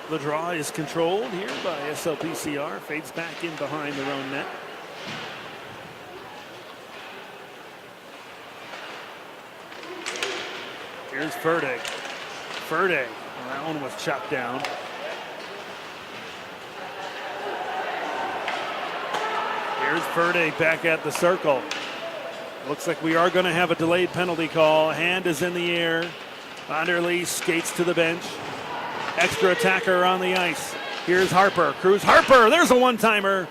Speaker 1: The draw is controlled here by SLPCR. Fades back in behind their own net. Here's Ferdig. Ferdig. Well, that one was chopped down. Here's Ferdig back at the circle. Looks like we are going to have a delayed penalty call. Hand is in the air. Anderle skates to the bench. Extra attacker on the ice. Here's Harper. Cruz Harper. There's a one-timer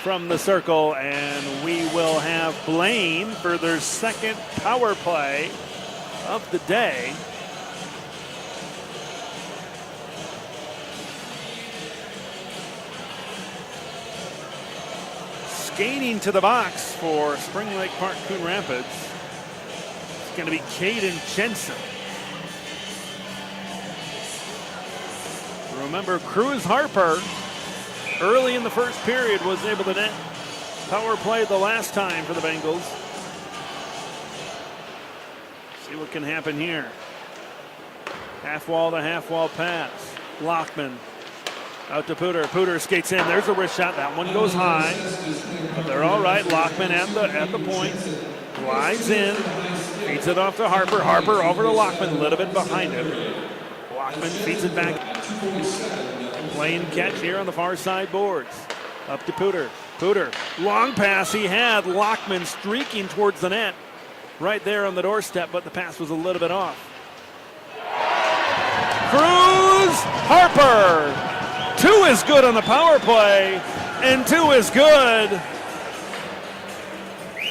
Speaker 1: from the circle. And we will have Blaine for their second power play of the day. Skating to the box for Spring Lake Park Coon Rapids. It's going to be Caden Jensen. Remember, Cruz Harper early in the first period was able to net power play the last time for the Bengals. See what can happen here. Half wall to half wall pass. Lockman out to Pooter. Pooter skates in. There's a wrist shot. That one goes high. But they're all right. Lockman at the point. Glides in. Feeds it off to Harper. Harper over to Lockman. A little bit behind him. Lockman feeds it back. Blaine catch here on the far side boards. Up to Pooter. Pooter. Long pass he had. Lockman streaking towards the net. Right there on the doorstep, but the pass was a little bit off. Cruz Harper. 2 is good on the power play, and 2 is good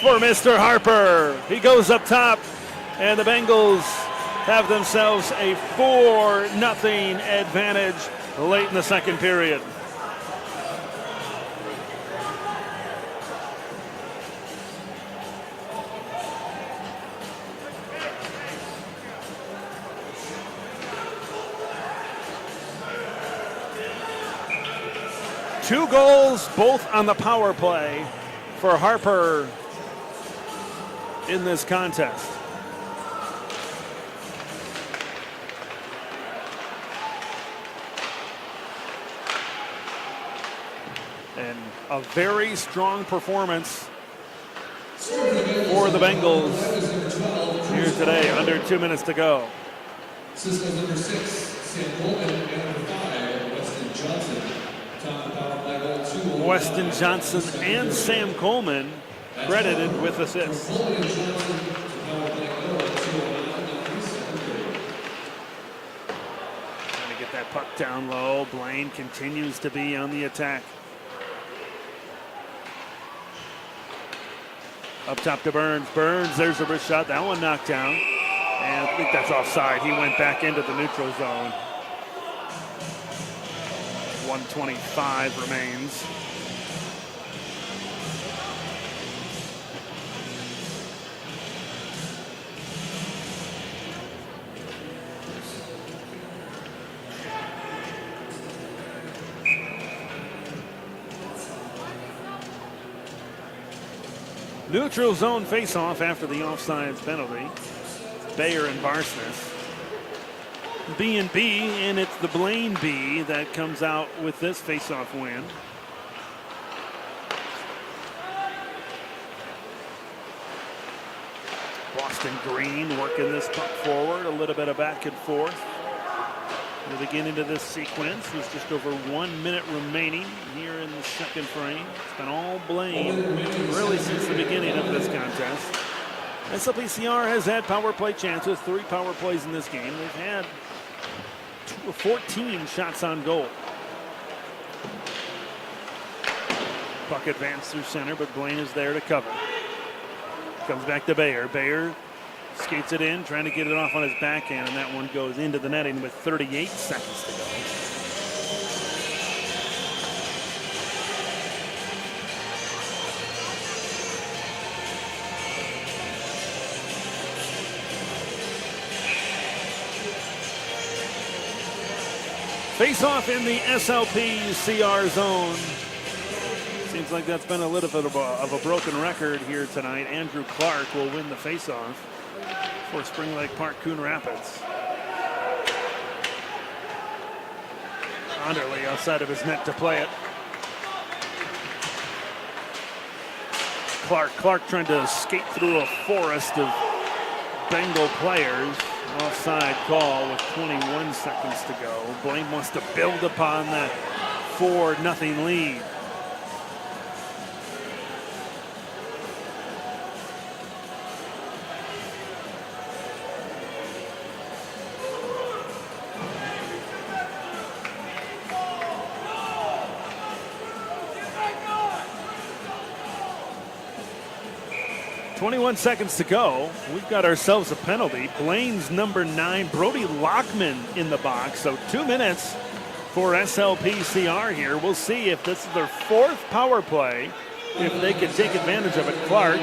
Speaker 1: for Mr. Harper. He goes up top, and the Bengals have themselves a 4-0 advantage late in the second period. Two goals, both on the power play for Harper in this contest. And a very strong performance for the Bengals here today, under 2 minutes to go.
Speaker 9: Cisco's number 6, Sam Coleman, and number 5, Weston Johnson.
Speaker 1: Weston Johnson and Sam Coleman credited with assists. Trying to get that puck down low. Blaine continues to be on the attack. Up top to Burns. Burns, there's a wrist shot. That one knocked down. And I think that's offside. He went back into the neutral zone. 1:25 remains. Neutral zone faceoff after the offsides penalty. Bayer and Barsness. B&B, and it's the Blaine B that comes out with this faceoff win. Boston Green working this puck forward, a little bit of back and forth. The beginning of this sequence was just over 1 minute remaining here in the second frame. It's been all Blaine really since the beginning of this contest. SLPCR has had power play chances, 3 power plays in this game. They've had 14 shots on goal. Puck advanced through center, but Blaine is there to cover. Comes back to Bayer. Bayer skates it in, trying to get it off on his backhand, and that one goes into the netting with 38 seconds to go. Face-off in the SLPCR zone. Seems like that's been a little bit of a broken record here tonight. Andrew Clark will win the face-off for Spring Lake Park Coon Rapids. Onderly outside of his net to play it. Clark trying to skate through a forest of Bengal players. Offside call with 21 seconds to go. Blaine wants to build upon that 4-0 lead. .21 seconds to go. We've got ourselves a penalty. Blaine's number 9, Brody Lockman, in the box. So 2 minutes for SLPCR here. We'll see if this is their 4th power play, if they can take advantage of it. Clark.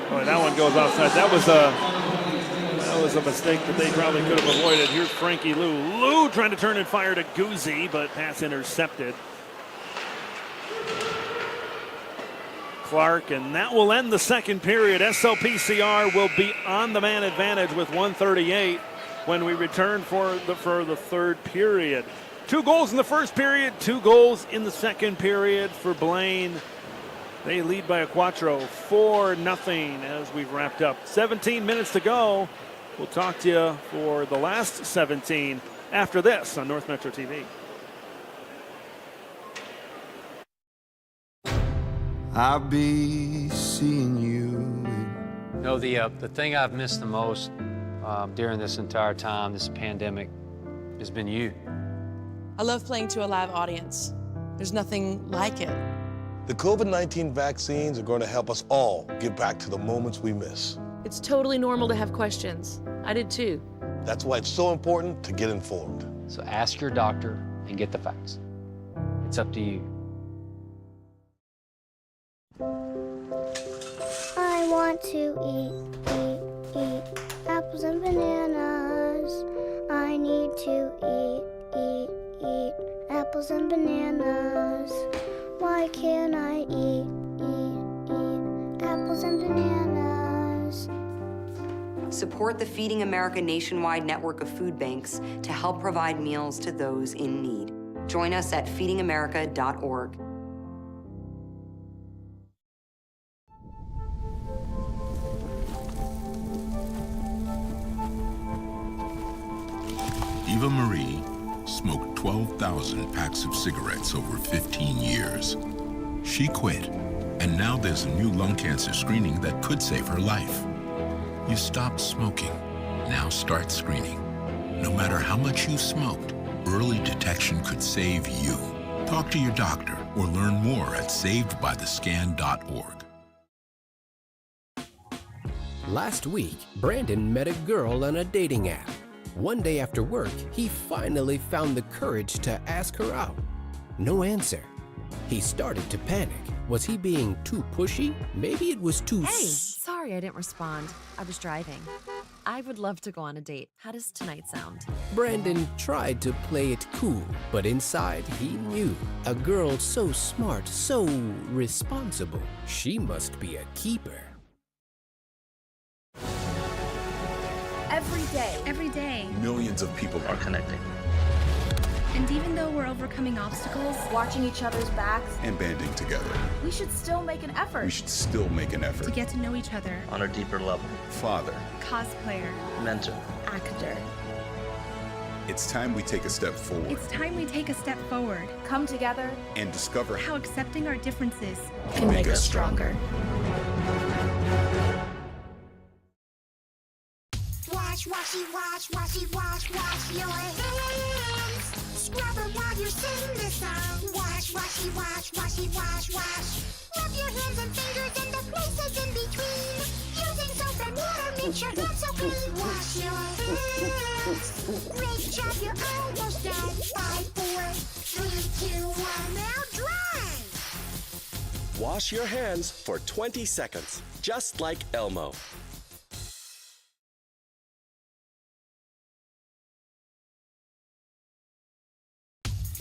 Speaker 1: Oh, that one goes outside. That was a mistake that they probably could have avoided. Here's Frankie Lou. Lou trying to turn and fire to Guzzi, but pass intercepted. Clark, and that will end the second period. SLPCR will be on the man advantage with 1:38 when we return for the third period. 2 goals in the first period, 2 goals in the second period for Blaine. They lead by a quattro, 4-0 as we've wrapped up. 17 minutes to go. We'll talk to you for the last 17 after this on North Metro TV.
Speaker 10: I'll be seeing you.
Speaker 11: No, the thing I've missed the most during this entire time, this pandemic, has been you.
Speaker 12: I love playing to a live audience. There's nothing like it.
Speaker 13: The COVID-19 vaccines are going to help us all get back to the moments we miss.
Speaker 14: It's totally normal to have questions. I did too.
Speaker 13: That's why it's so important to get informed.
Speaker 11: So ask your doctor and get the facts. It's up to you.
Speaker 15: I want to eat apples and bananas. I need to eat apples and bananas. Why can't I eat apples and bananas?
Speaker 16: Support the Feeding America nationwide network of food banks to help provide meals to those in need. Join us at feedingamerica.org.
Speaker 17: Eva Marie smoked 12,000 packs of cigarettes over 15 years. She quit, and now there's a new lung cancer screening that could save her life. You stopped smoking. Now start screening. No matter how much you smoked, early detection could save you. Talk to your doctor or learn more at savedbythescan.org.
Speaker 18: Last week, Brandon met a girl on a dating app. One day after work, he finally found the courage to ask her out. No answer. He started to panic. Was he being too pushy? Maybe it was too
Speaker 19: Sorry I didn't respond. I was driving. I would love to go on a date. How does tonight sound?
Speaker 18: Brandon tried to play it cool, but inside he knew. A girl so smart, so responsible. She must be a keeper.
Speaker 20: Every day,
Speaker 13: Millions of people are connecting
Speaker 20: and even though we're overcoming obstacles,
Speaker 5: Watching each other's backs.
Speaker 13: and banding together.
Speaker 5: We should still make an effort.
Speaker 13: We should still make an
Speaker 20: to
Speaker 13: effort.
Speaker 20: get to know each other,
Speaker 13: On a deeper level. Father,
Speaker 20: cosplayer,
Speaker 13: mentor.
Speaker 20: actor.
Speaker 13: It's time we take a step forward
Speaker 20: It's time we take a step forward.
Speaker 5: Come together.
Speaker 13: and discover
Speaker 20: How accepting our differences
Speaker 13: can make us stronger.
Speaker 15: Wash, washy, wash, washy, wash, wash your hands. Scrub it while you sing this song. Wash, washy, wash, washy, wash, wash. Rub your hands and fingers and the places in between. Using soap and water makes your hands so clean. Wash your hands. Great job, you're almost done. 5, 4, 3, 2, 1, now dry.
Speaker 21: Wash your hands for 20 seconds, just like Elmo.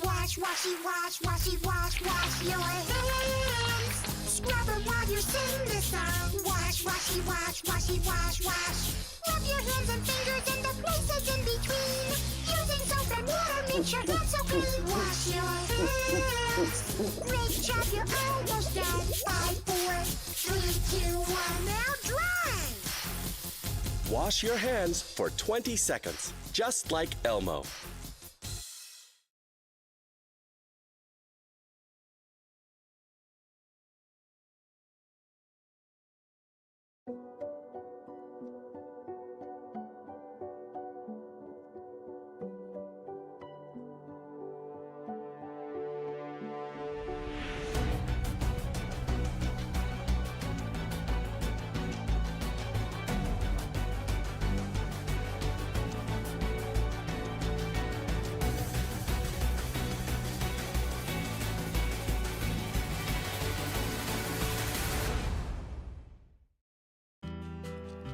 Speaker 15: Wash, washy, wash, washy, wash, wash your hands. Scrub it while you sing this song. Wash, washy, wash, washy, wash, wash. Rub your hands and fingers and the places in between. Using soap and water makes your hands so clean. Wash your hands. Great job, you're almost done. 5, 4, 3, 2, 1, now dry.
Speaker 21: Wash your hands for 20 seconds, just like Elmo.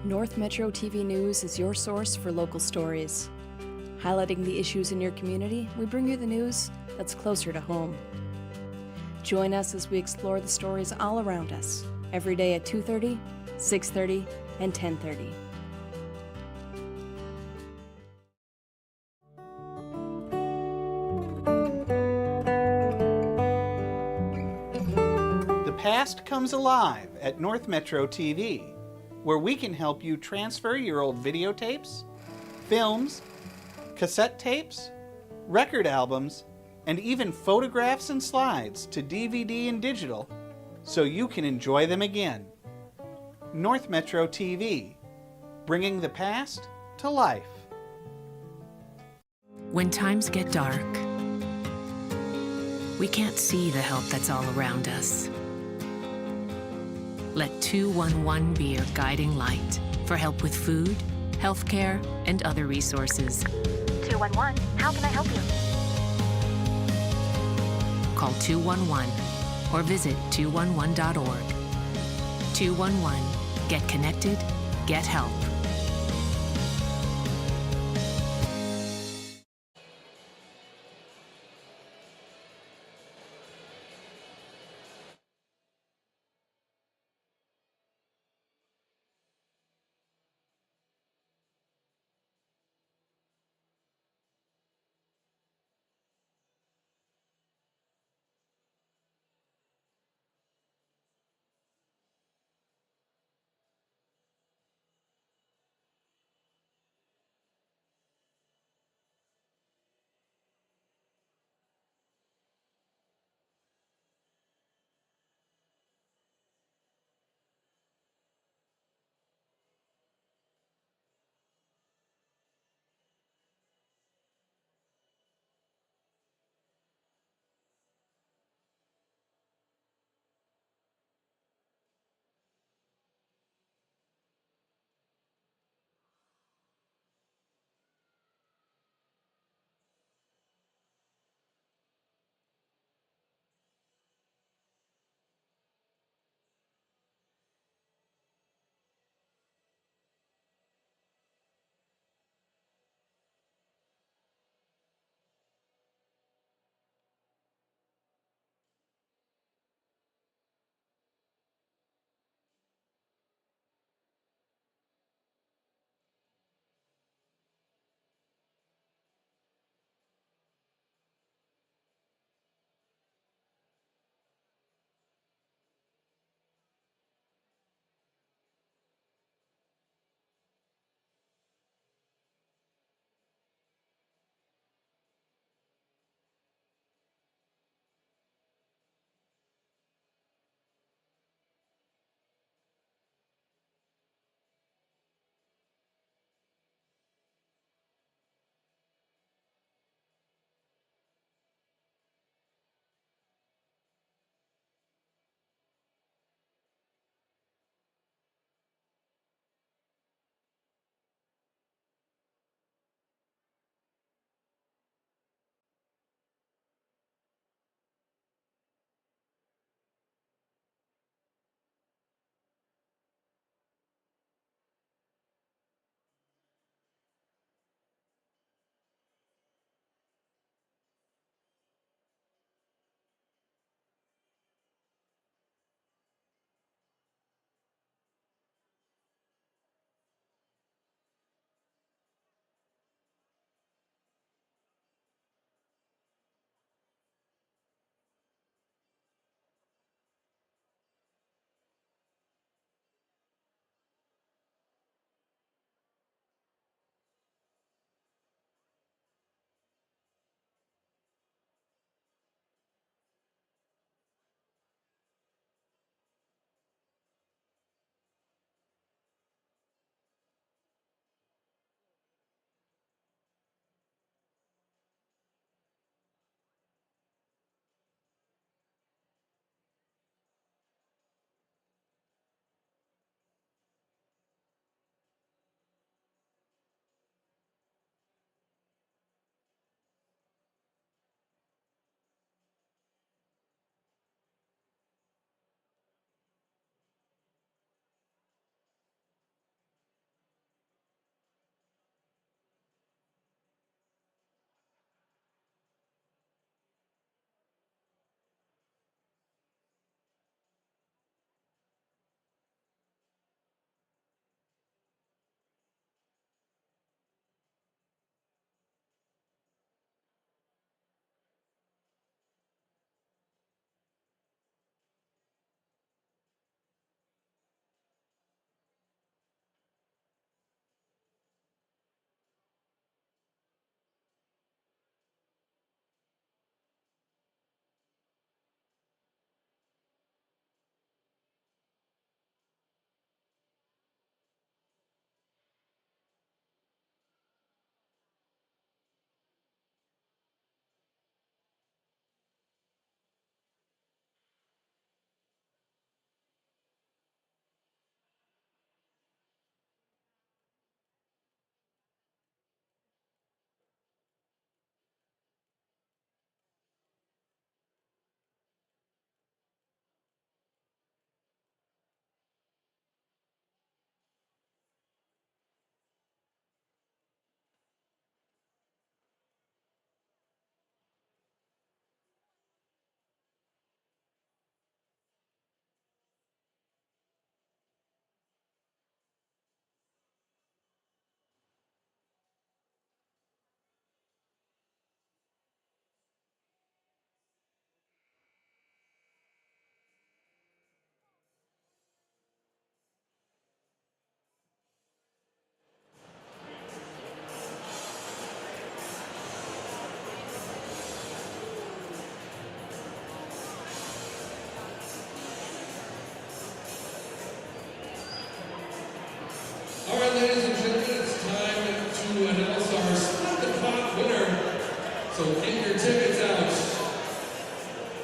Speaker 2: North Metro TV News is your source for local stories. Highlighting the issues in your community, we bring you the news that's closer to home. Join us as we explore the stories all around us, every day at 2:30, 6:30, and 10:30.
Speaker 3: The past comes alive at North Metro TV, where we can help you transfer your old videotapes, films, cassette tapes, record albums, and even photographs and slides to DVD and digital so you can enjoy them again. North Metro TV, bringing the past to life.
Speaker 4: When times get dark, we can't see the help that's all around us. Let 211 be your guiding light for help with food, healthcare, and other resources.
Speaker 5: 211, how can I help you?
Speaker 4: Call 211 or visit 211.org. 211, get connected, get help.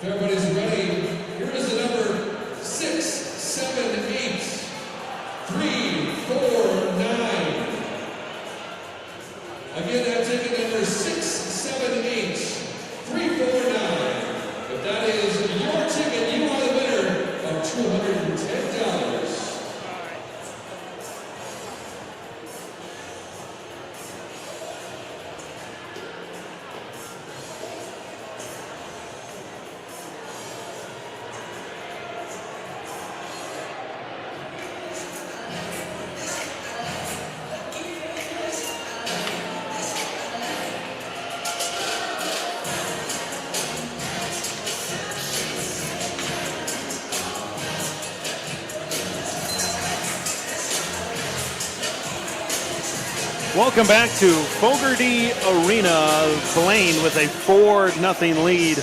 Speaker 9: If everybody's ready, here is the number 6, 7, 8, 3, 4, 9. Again, I'm taking number 6, 7, 8, 3, 4, 9. If that is your ticket, you are the winner of $210.
Speaker 1: Welcome back to Fogarty Arena. Blaine with a 4-0 lead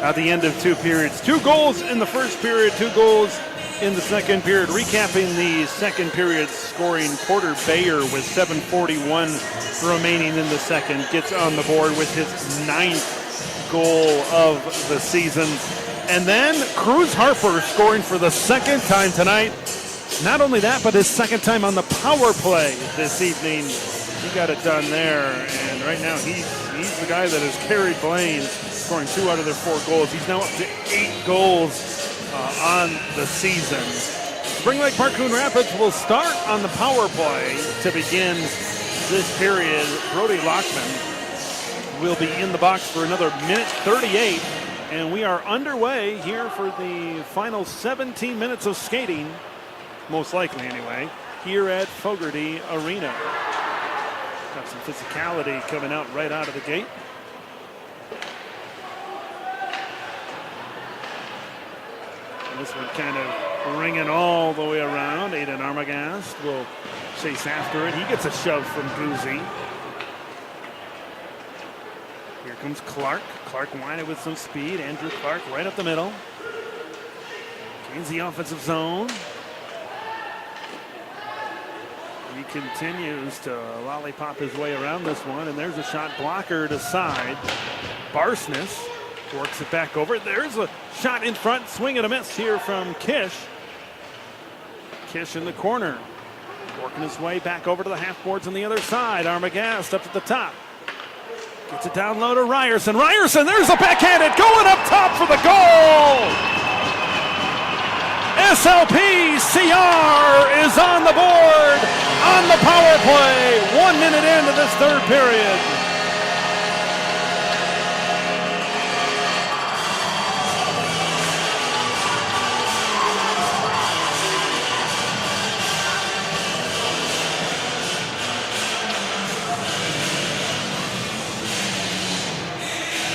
Speaker 1: at the end of 2 periods. 2 goals in the first period, 2 goals in the second period. Recapping the second period scoring, Porter Bayer with 7:41 remaining in the second gets on the board with his 9th goal of the season. And then Cruz Harper scoring for the second time tonight. Not only that, but his second time on the power play this evening. He got it done there, and right now he's the guy that has carried Blaine, scoring 2 out of their 4 goals. He's now up to 8 goals on the season. Spring Lake Park Coon Rapids will start on the power play to begin this period. Brody Lockman will be in the box for another minute 38, and we are underway here for the final 17 minutes of skating, most likely anyway, here at Fogarty Arena. Got some physicality coming out right out of the gate. And this one kind of ringing all the way around. Aiden Armagast will chase after it. He gets a shove from Guzzi. Here comes Clark. Clark winded with some speed. Andrew Clark right up the middle. Gains the offensive zone. He continues to lollipop his way around this one, and there's a shot blocker to side. Barsness works it back over. There's a shot in front, swing and a miss here from Kish. Kish in the corner, working his way back over to the half boards on the other side. Armagast up to the top. Gets it down low to Ryerson. Ryerson, there's a backhanded going up top for the goal! SLP CR is on the board on the power play. 1 minute into this third period.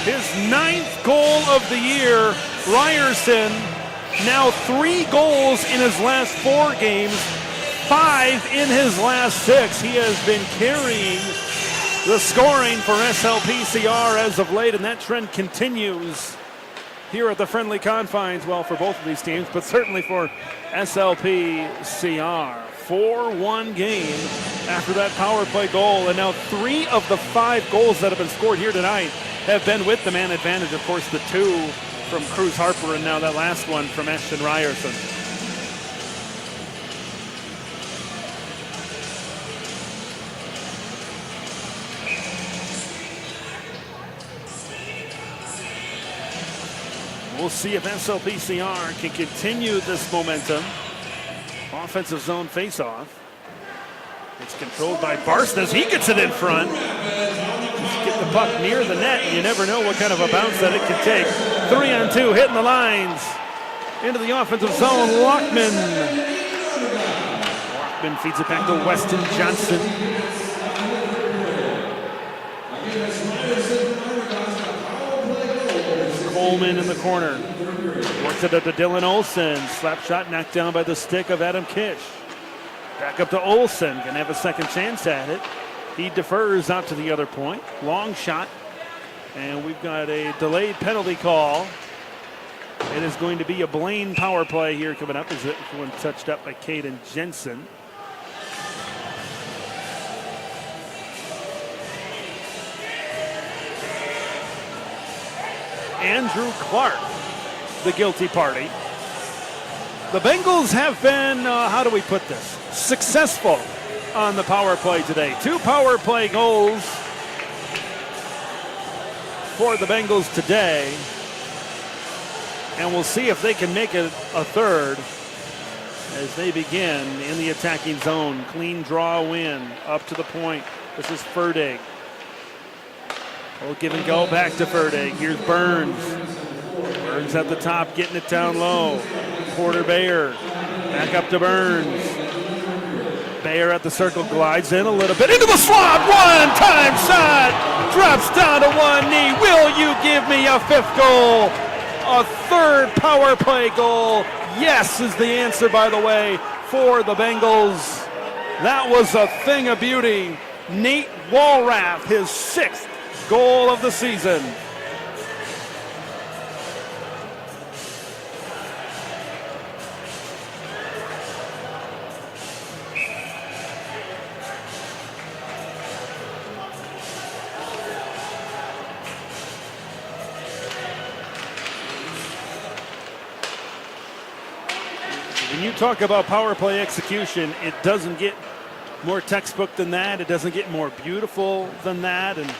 Speaker 1: His 9th goal of the year. Ryerson now 3 goals in his last 4 games, 5 in his last 6. He has been carrying the scoring for SLPCR as of late, and that trend continues here at the friendly confines, well, for both of these teams, but certainly for SLPCR. 4-1 game after that power play goal, and now 3 of the 5 goals that have been scored here tonight have been with the man advantage. Of course, the 2 from Cruz Harper, and now that last one from Ashton Ryerson. We'll see if SLPCR can continue this momentum. Offensive zone faceoff. It's controlled by Barsness. He gets it in front. Just get the puck near the net, and you never know what kind of a bounce that it can take. 3-on-2, hitting the lines. Into the offensive zone, Lockman. Lockman feeds it back to Weston Johnson. Coleman in the corner. Works it up to Dylan Olsen. Slap shot knocked down by the stick of Adam Kish. Back up to Olsen. Gonna have a second chance at it. He defers out to the other point. Long shot. And we've got a delayed penalty call. It is going to be a Blaine power play here coming up. As it one touched up by Caden Jensen. Andrew Clark the guilty party. The Bengals have been, how do we put this, successful on the power play today. 2 power play goals for the Bengals today. And we'll see if they can make it a third as they begin in the attacking zone. Clean draw win up to the point. This is Ferdig. We'll give and go back to Ferdig. Here's Burns. Burns at the top, getting it down low. Porter Bayer back up to Burns. Bayer at the circle, glides in a little bit into the slot. One-time shot. Drops down to one knee. Will you give me a 5th goal? A 3rd power play goal. Yes is the answer, by the way, for the Bengals. That was a thing of beauty. Nate Walrath, his 6th goal of the season. When you talk about power play execution, it doesn't get more textbook than that. It doesn't get more beautiful than that. And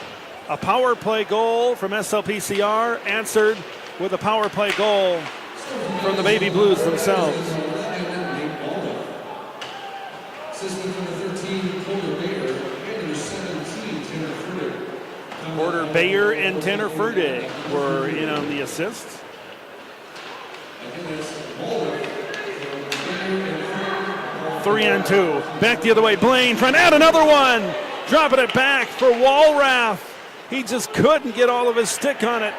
Speaker 1: a power play goal from SLPCR answered with a power play goal from the Baby Blues themselves. Porter Bayer and Tanner Ferdig were in on the assists. 3-on-2. Back the other way. Blaine trying to add another one. Dropping it back for Walrath. He just couldn't get all of his stick on it,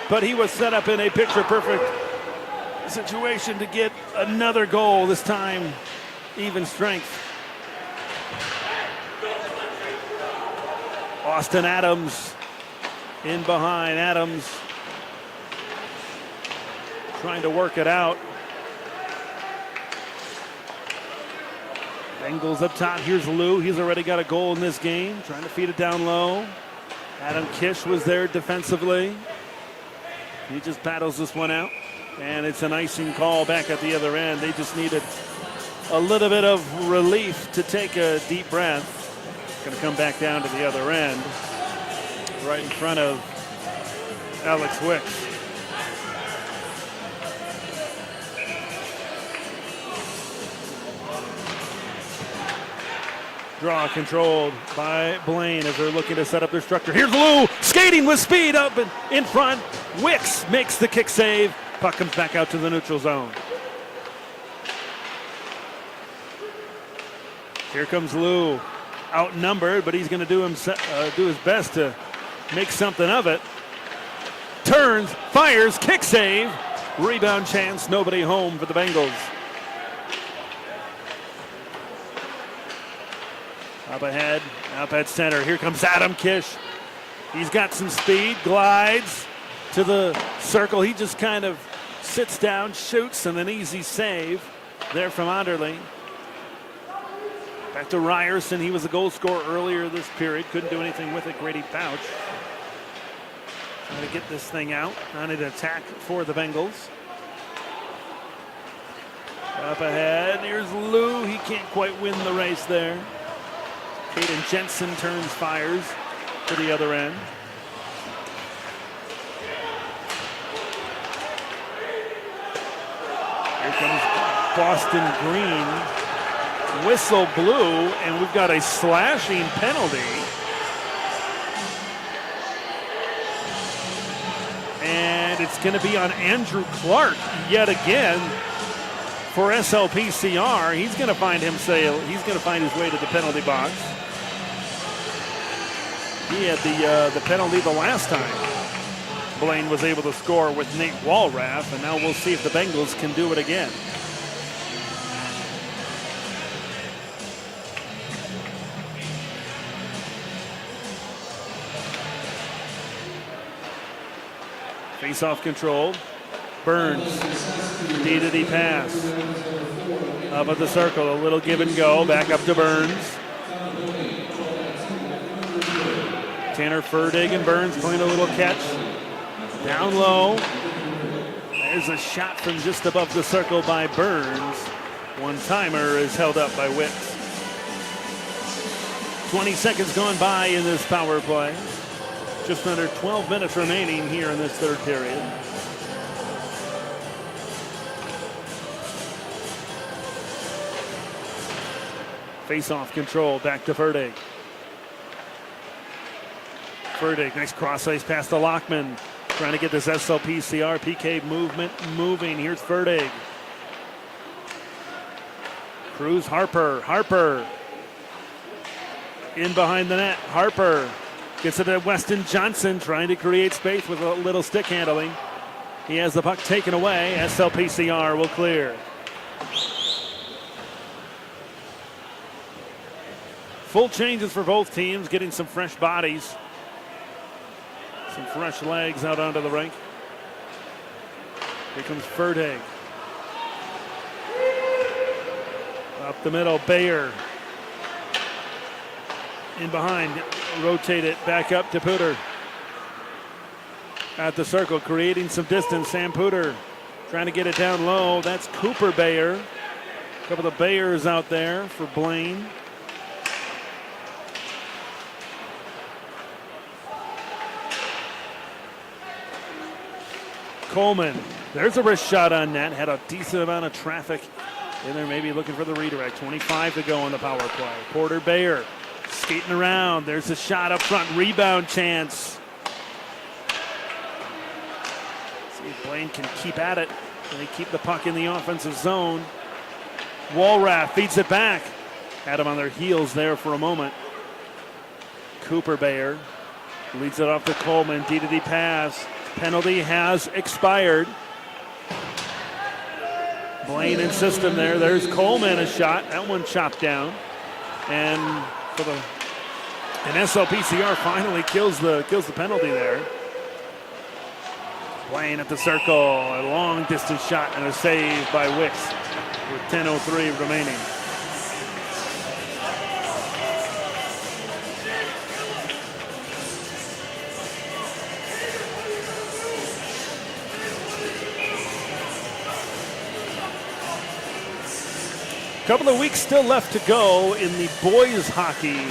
Speaker 1: but he was set up in a picture-perfect situation to get another goal, this time even strength. Austin Adams in behind. Adams trying to work it out. Bengals up top. Here's Lou. He's already got a goal in this game. Trying to feed it down low. Adam Kish was there defensively. He just battles this one out. And it's an icing call back at the other end. They just needed a little bit of relief to take a deep breath. Going to come back down to the other end. Right in front of Alex Wicks. Draw controlled by Blaine as they're looking to set up their structure. Here's Lou skating with speed up and in front. Wicks makes the kick save. Puck comes back out to the neutral zone. Here comes Lou, outnumbered, but he's going to do his best to make something of it. Turns, fires, kick save. Rebound chance, nobody home for the Bengals. Up ahead, up at center. Here comes Adam Kish. He's got some speed, glides to the circle. He just kind of sits down, shoots, and an easy save there from Anderle. Back to Ryerson. He was a goal scorer earlier this period. Couldn't do anything with it. Grady Pouch trying to get this thing out on an attack for the Bengals. Up ahead, here's Lou. He can't quite win the race there. Caden Jensen turns, fires to the other end. Here comes Boston Green. Whistle blew, and we've got a slashing penalty. And it's going to be on Andrew Clark yet again for SLPCR. He's going to find his way to the penalty box. He had the penalty the last time Blaine was able to score with Nate Walrath, and now we'll see if the Bengals can do it again. Face-off control. Burns, D-to-D pass. Up at the circle, a little give and go, back up to Burns. Tanner Ferdig and Burns playing a little catch. Down low. There's a shot from just above the circle by Burns. One-timer is held up by Wicks. 20 seconds gone by in this power play. Just under 12 minutes remaining here in this third period. Face-off control back to Ferdig. Ferdig, nice cross-ice pass to Lockman. Trying to get this SLPCR PK movement moving. Here's Ferdig. Cruz Harper. Harper in behind the net. Harper gets it to Weston Johnson, trying to create space with a little stick handling. He has the puck taken away. SLPCR will clear. Full changes for both teams, getting some fresh bodies. Some fresh legs out onto the rink. Here comes Ferdig. Up the middle, Bayer. In behind, rotate it back up to Puder. At the circle, creating some distance. Sam Puder trying to get it down low. That's Cooper Bayer. A couple of Bayers out there for Blaine. Coleman, there's a wrist shot on net. Had a decent amount of traffic in there, maybe looking for the redirect. 25 to go on the power play. Porter Bayer skating around. There's a shot up front. Rebound chance. See if Blaine can keep at it. Can they keep the puck in the offensive zone? Walrath feeds it back. Had them on their heels there for a moment. Cooper Bayer leads it off to Coleman. D-to-D pass. Penalty has expired. Blaine in system there. There's Coleman, a shot. That one chopped down. And SLPCR finally kills the penalty there. Blaine at the circle. A long distance shot and a save by Wicks with 10:03 remaining. Couple of weeks still left to go in the boys hockey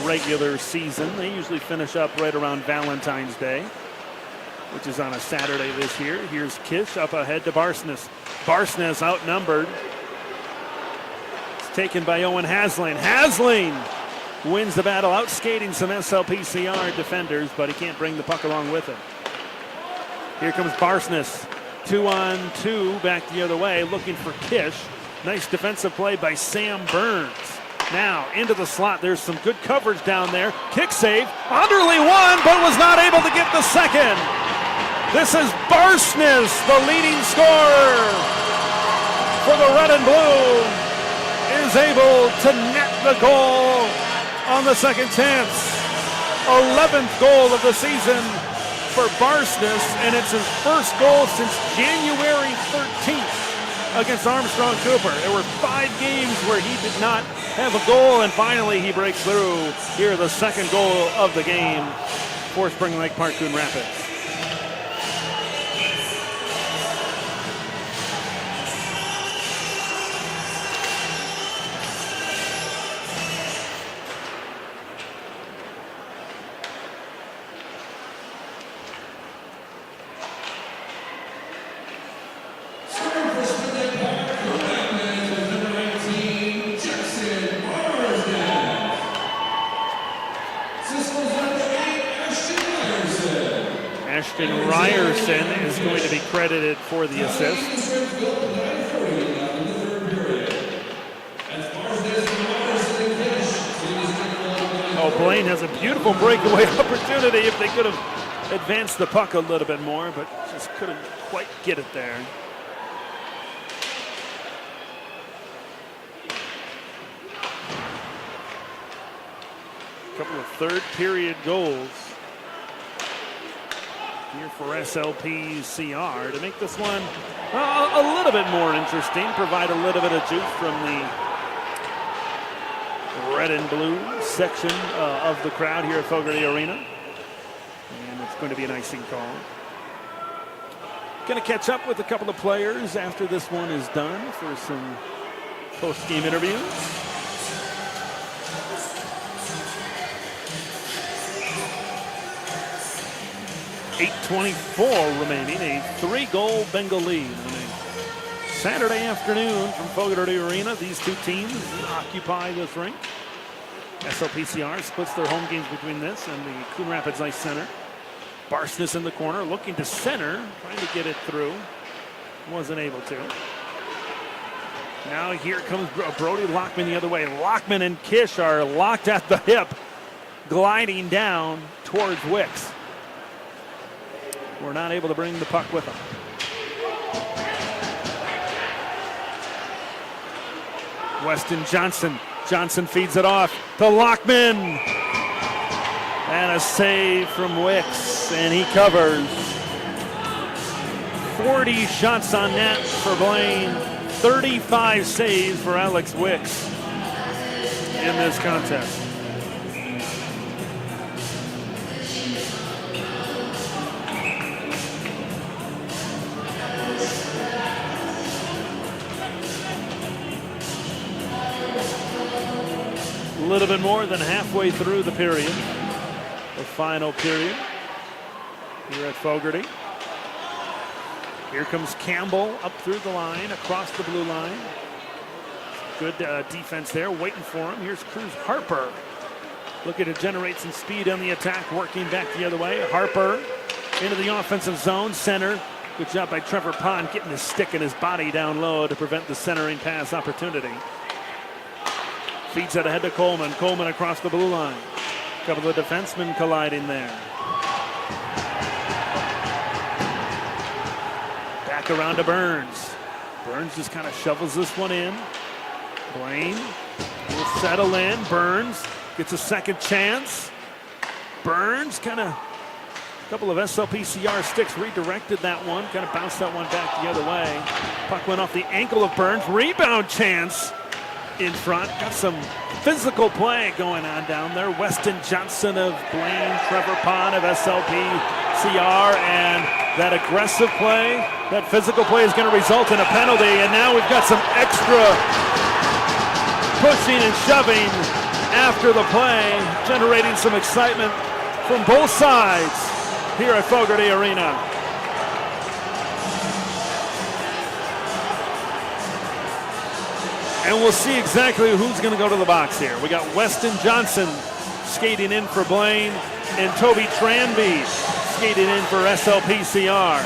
Speaker 1: regular season. They usually finish up right around Valentine's Day, which is on a Saturday this year. Here's Kish up ahead to Barsness. Barsness outnumbered. It's taken by Owen Hasling. Hasling wins the battle, outskating some SLPCR defenders, but he can't bring the puck along with him. Here comes Barsness. 2-on-2 back the other way, looking for Kish. Nice defensive play by Sam Burns. Now into the slot. There's some good coverage down there. Kick save. Onderly won, but was not able to get the second. This is Barsness, the leading scorer for the Red and Blue, is able to net the goal on the second chance. 11th goal of the season for Barsness, and it's his first goal since January 13th. Against Armstrong Cooper. There were 5 games where he did not have a goal, and finally he breaks through. Here, the second goal of the game for Spring Lake Park Coon Rapids. Ryerson is going to be credited for the assist. Oh, Blaine has a beautiful breakaway opportunity if they could have advanced the puck a little bit more, but just couldn't quite get it there. A couple of third period goals here for SLPCR to make this one a little bit more interesting, provide a little bit of juice from the red and blue section of the crowd here at Fogarty Arena. And it's going to be an icing call. Going to catch up with a couple of players after this one is done for some post-game interviews. .8:24 remaining, a 3-goal Bengal lead on a Saturday afternoon from Fogarty Arena. These two teams occupy this rink. SLPCR splits their home games between this and the Coon Rapids Ice Center. Barsness in the corner, looking to center, trying to get it through. Wasn't able to. Now here comes Brody Lockman the other way. Lockman and Kish are locked at the hip, gliding down towards Wicks. We're not able to bring the puck with them. Weston Johnson. Johnson feeds it off to Lockman. And a save from Wicks, and he covers. 40 shots on net for Blaine. 35 saves for Alex Wicks in this contest. A little bit more than halfway through the period, the final period here at Fogarty. Here comes Campbell up through the line, across the blue line. Good defense there, waiting for him. Here's Cruz Harper, looking to generate some speed on the attack, working back the other way. Harper into the offensive zone, center. Good job by Trevor Pond getting his stick and his body down low to prevent the centering pass opportunity. Feeds it ahead to Coleman. Coleman across the blue line. A couple of defensemen colliding there. Back around to Burns. Burns just kind of shovels this one in. Blaine will settle in. Burns gets a second chance. Burns kind of, a couple of SLPCR sticks redirected that one. Kind of bounced that one back the other way. Puck went off the ankle of Burns. Rebound chance in front. Got some physical play going on down there. Weston Johnson of Blaine, Trevor Pond of SLPCR, and that aggressive play, that physical play is going to result in a penalty, and now we've got some extra pushing and shoving after the play, generating some excitement from both sides here at Fogarty Arena. And we'll see exactly who's going to go to the box here. We got Weston Johnson skating in for Blaine and Toby Tranby skating in for SLPCR.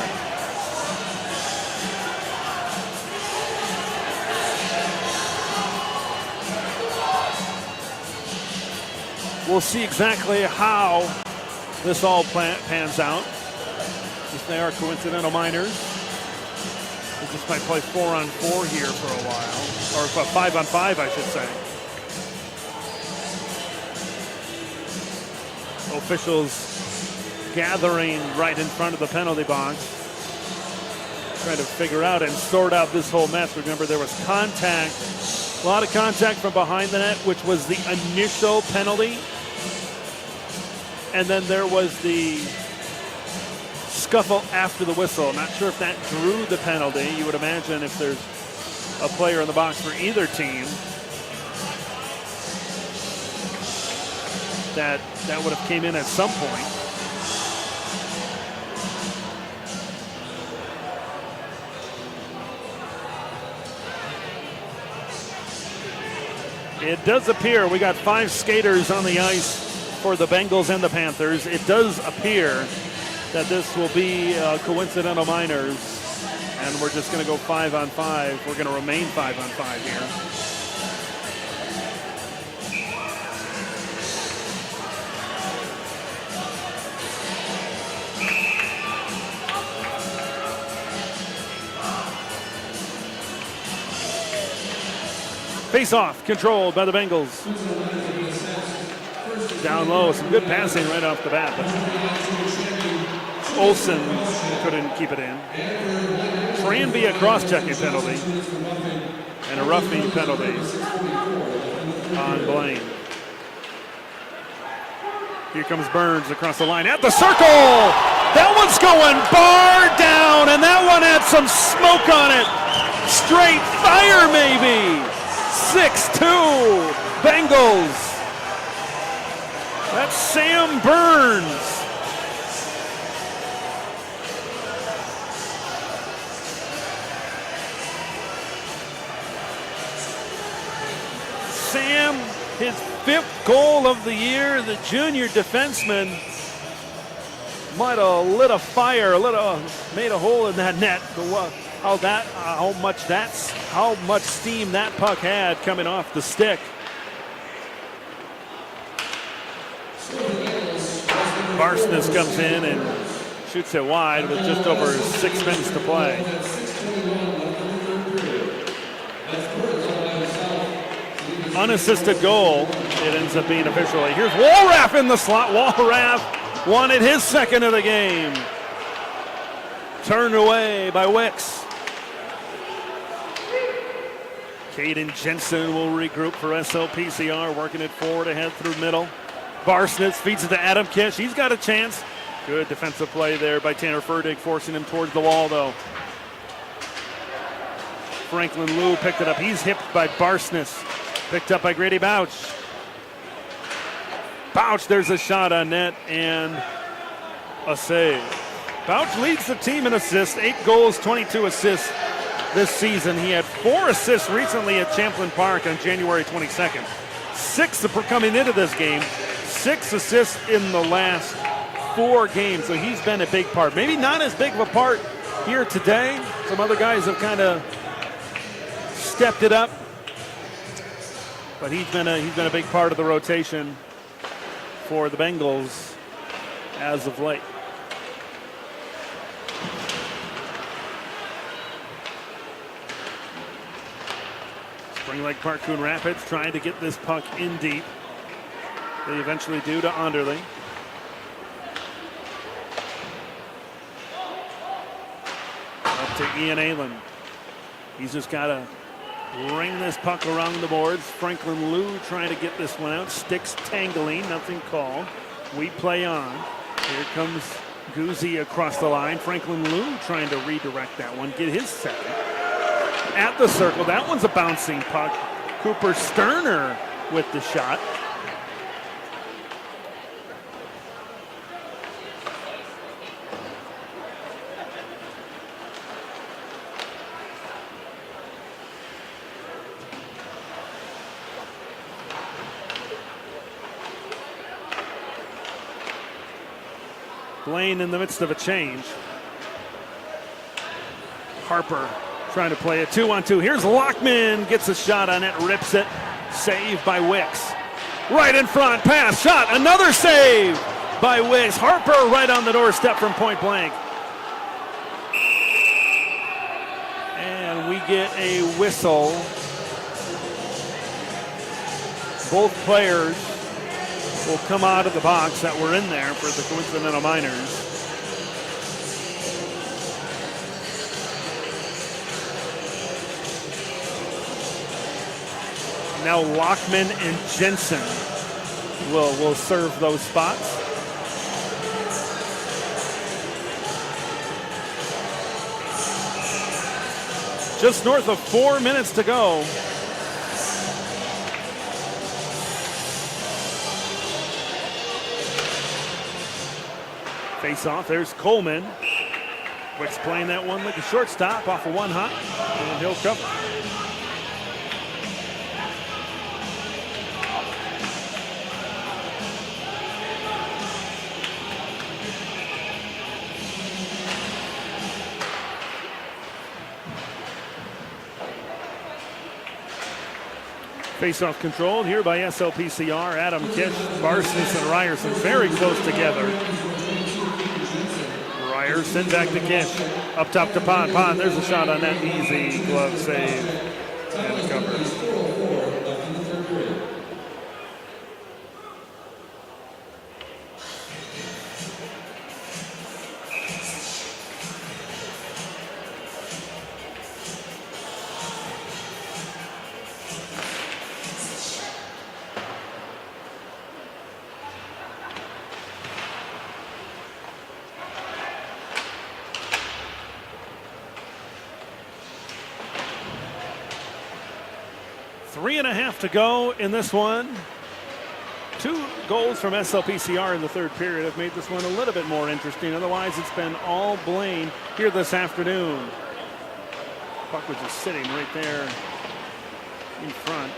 Speaker 1: We'll see exactly how this all pans out. If they are coincidental minors. We just might play 4-on-4 here for a while, or 5-on-5, I should say. Officials gathering right in front of the penalty box, trying to figure out and sort out this whole mess. Remember, there was contact, a lot of contact from behind the net, which was the initial penalty, and then there was the scuffle after the whistle. Not sure if that drew the penalty. You would imagine if there's a player in the box for either team, that would have came in at some point. It does appear we got 5 skaters on the ice for the Bengals and the Panthers. It does appear that this will be coincidental minors, and we're just going to go 5-on-5. We're going to remain 5-on-5 here. Face-off controlled by the Bengals. Down low, some good passing right off the bat, but Olsen couldn't keep it in. Tranby a cross-checking penalty and a roughing penalty on Blaine. Here comes Burns across the line at the circle. That one's going bar down, and that one had some smoke on it. Straight fire, maybe. 6-2, Bengals. That's Sam Burns. Sam, his 5th goal of the year, the junior defenseman, might have lit a fire, made a hole in that net. How much steam that puck had coming off the stick. Barsness comes in and shoots it wide with just over 6 minutes to play. Unassisted goal, it ends up being officially. Here's Walraff in the slot. Walraff wanted his 2nd of the game. Turned away by Wicks. Caden Jensen will regroup for SLPCR, working it forward ahead through middle. Barsnitz feeds it to Adam Kish. He's got a chance. Good defensive play there by Tanner Furdig, forcing him towards the wall, though. Franklin Liu picked it up. He's hipped by Barsnitz. Picked up by Grady Bouch. Bouch, there's a shot on net and a save. Bouch leads the team in assists, 8 goals, 22 assists this season. He had 4 assists recently at Champlain Park on January 22nd. 6 coming into this game. 6 assists in the last 4 games, so he's been a big part. Maybe not as big of a part here today. Some other guys have kind of stepped it up, but he's been a big part of the rotation for the Bengals as of late. Spring Lake Park Coon Rapids trying to get this puck in deep. They eventually do to Anderle. Up to Ian Aylen. He's just got to ring this puck around the boards. Franklin Liu trying to get this one out. Sticks tangling, nothing called. We play on. Here comes Guzzi across the line. Franklin Liu trying to redirect that one, get his 2nd. At the circle, that one's a bouncing puck. Cooper Sterner with the shot. Blaine in the midst of a change. Harper trying to play a 2-on-2. Here's Lockman, gets a shot on it, rips it. Save by Wicks. Right in front, pass, shot, another save by Wicks. Harper right on the doorstep from point blank. And we get a whistle. Both players will come out of the box that were in there for the Coincidental Miners. Now Lockman and Jensen will serve those spots. Just north of 4 minutes to go. Face off, there's Coleman. Wicks playing that one like a shortstop off of one hop, and he'll cover. Face-off controlled here by SLPCR. Adam Kish, Barsness, and Ryerson very close together. Ryerson back to Kish. Up top to Pond. Pond, there's a shot on that. Easy glove save and cover. 3.5 to go in this one. 2 goals from SLPCR in the third period have made this one a little bit more interesting. Otherwise, it's been all Blaine here this afternoon. Puck was just sitting right there in front.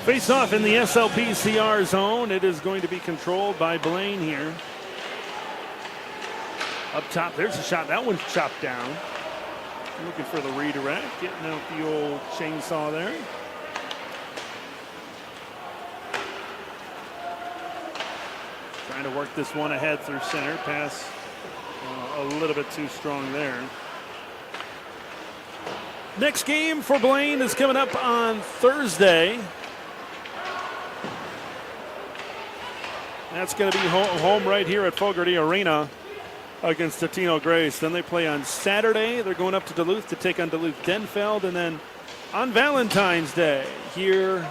Speaker 1: Face off in the SLPCR zone. It is going to be controlled by Blaine here. Up top, there's a shot. That one's chopped down. Looking for the redirect, getting out the old chainsaw there. Trying to work this one ahead through center. Pass a little bit too strong there. Next game for Blaine is coming up on Thursday. That's going to be home right here at Fogarty Arena against Totino Grace. Then they play on Saturday. They're going up to Duluth to take on Duluth Denfeld. And then on Valentine's Day here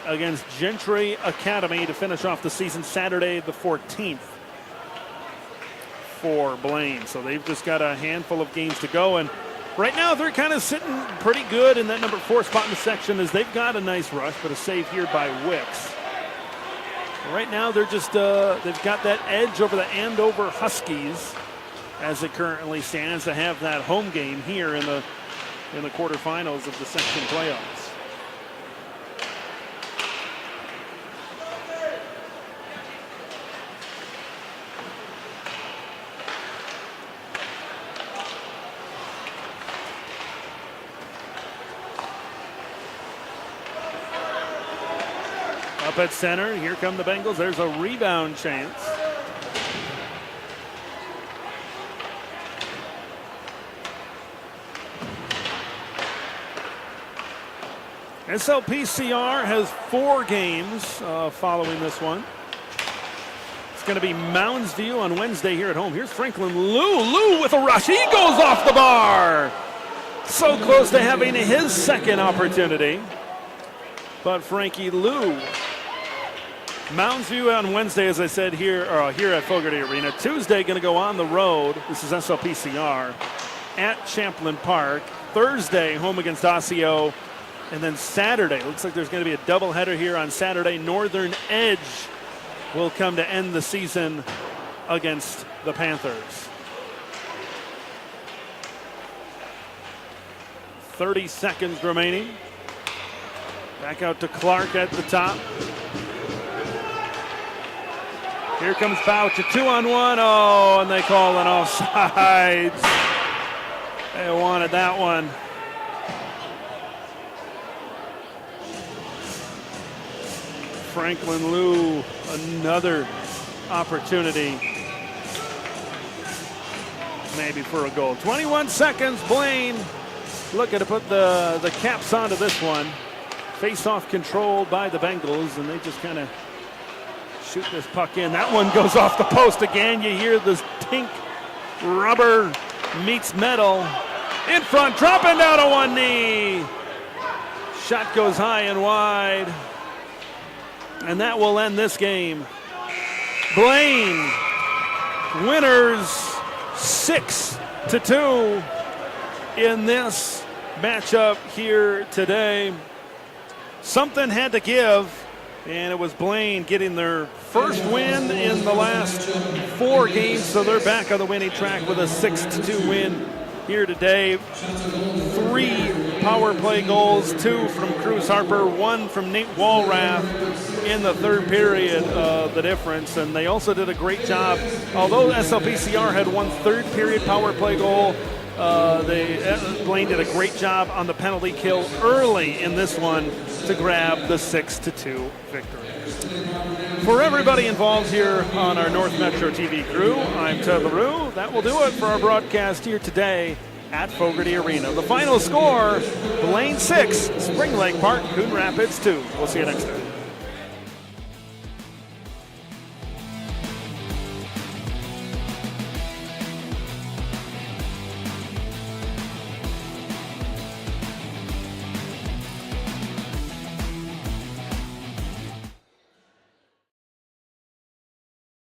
Speaker 1: against Gentry Academy to finish off the season Saturday the 14th for Blaine. So they've just got a handful of games to go. And right now they're kind of sitting pretty good in that number 4 spot in the section as they've got a nice rush, but a save here by Wicks. Right now, they're just they've got that edge over the Andover Huskies as it currently stands to have that home game here in the quarterfinals of the section playoffs. Up at center, here come the Bengals. There's a rebound chance. SLPCR has 4 games following this one. It's going to be Mounds View on Wednesday here at home. Here's Franklin Liu. Liu with a rush. He goes off the bar. So close to having his second opportunity. But Frankie Liu. Mounds View on Wednesday, as I said, here at Fogarty Arena. Tuesday, going to go on the road. This is SLPCR at Champlin Park. Thursday, home against Osseo. And then Saturday, looks like there's going to be a doubleheader here on Saturday. Northern Edge will come to end the season against the Panthers. 30 seconds remaining. Back out to Clark at the top. Here comes Bouch, a 2-on-1. Oh, and they call an offsides. They wanted that one. Franklin Liu, another opportunity maybe for a goal. 21 seconds, Blaine looking to put the caps onto this one. Face-off controlled by the Bengals, and they just kind of shoot this puck in. That one goes off the post again. You hear this tink. Rubber meets metal. In front, dropping down to one knee. Shot goes high and wide. And that will end this game. Blaine winners 6-2 in this matchup here today. Something had to give, and it was Blaine getting their first win in the last 4 games, so they're back on the winning track with a 6-2 win here today. 3 power play goals, 2 from Cruz Harper, 1 from Nate Walrath in the third period, the difference. And they also did a great job. Although SLPCR had 1 third period power play goal, Blaine did a great job on the penalty kill early in this one to grab the 6-2 victory. For everybody involved here on our North Metro TV crew, I'm Ted LaRue. That will do it for our broadcast here today at Fogarty Arena. The final score, Blaine 6, Spring Lake Park, Coon Rapids 2. We'll see you next time.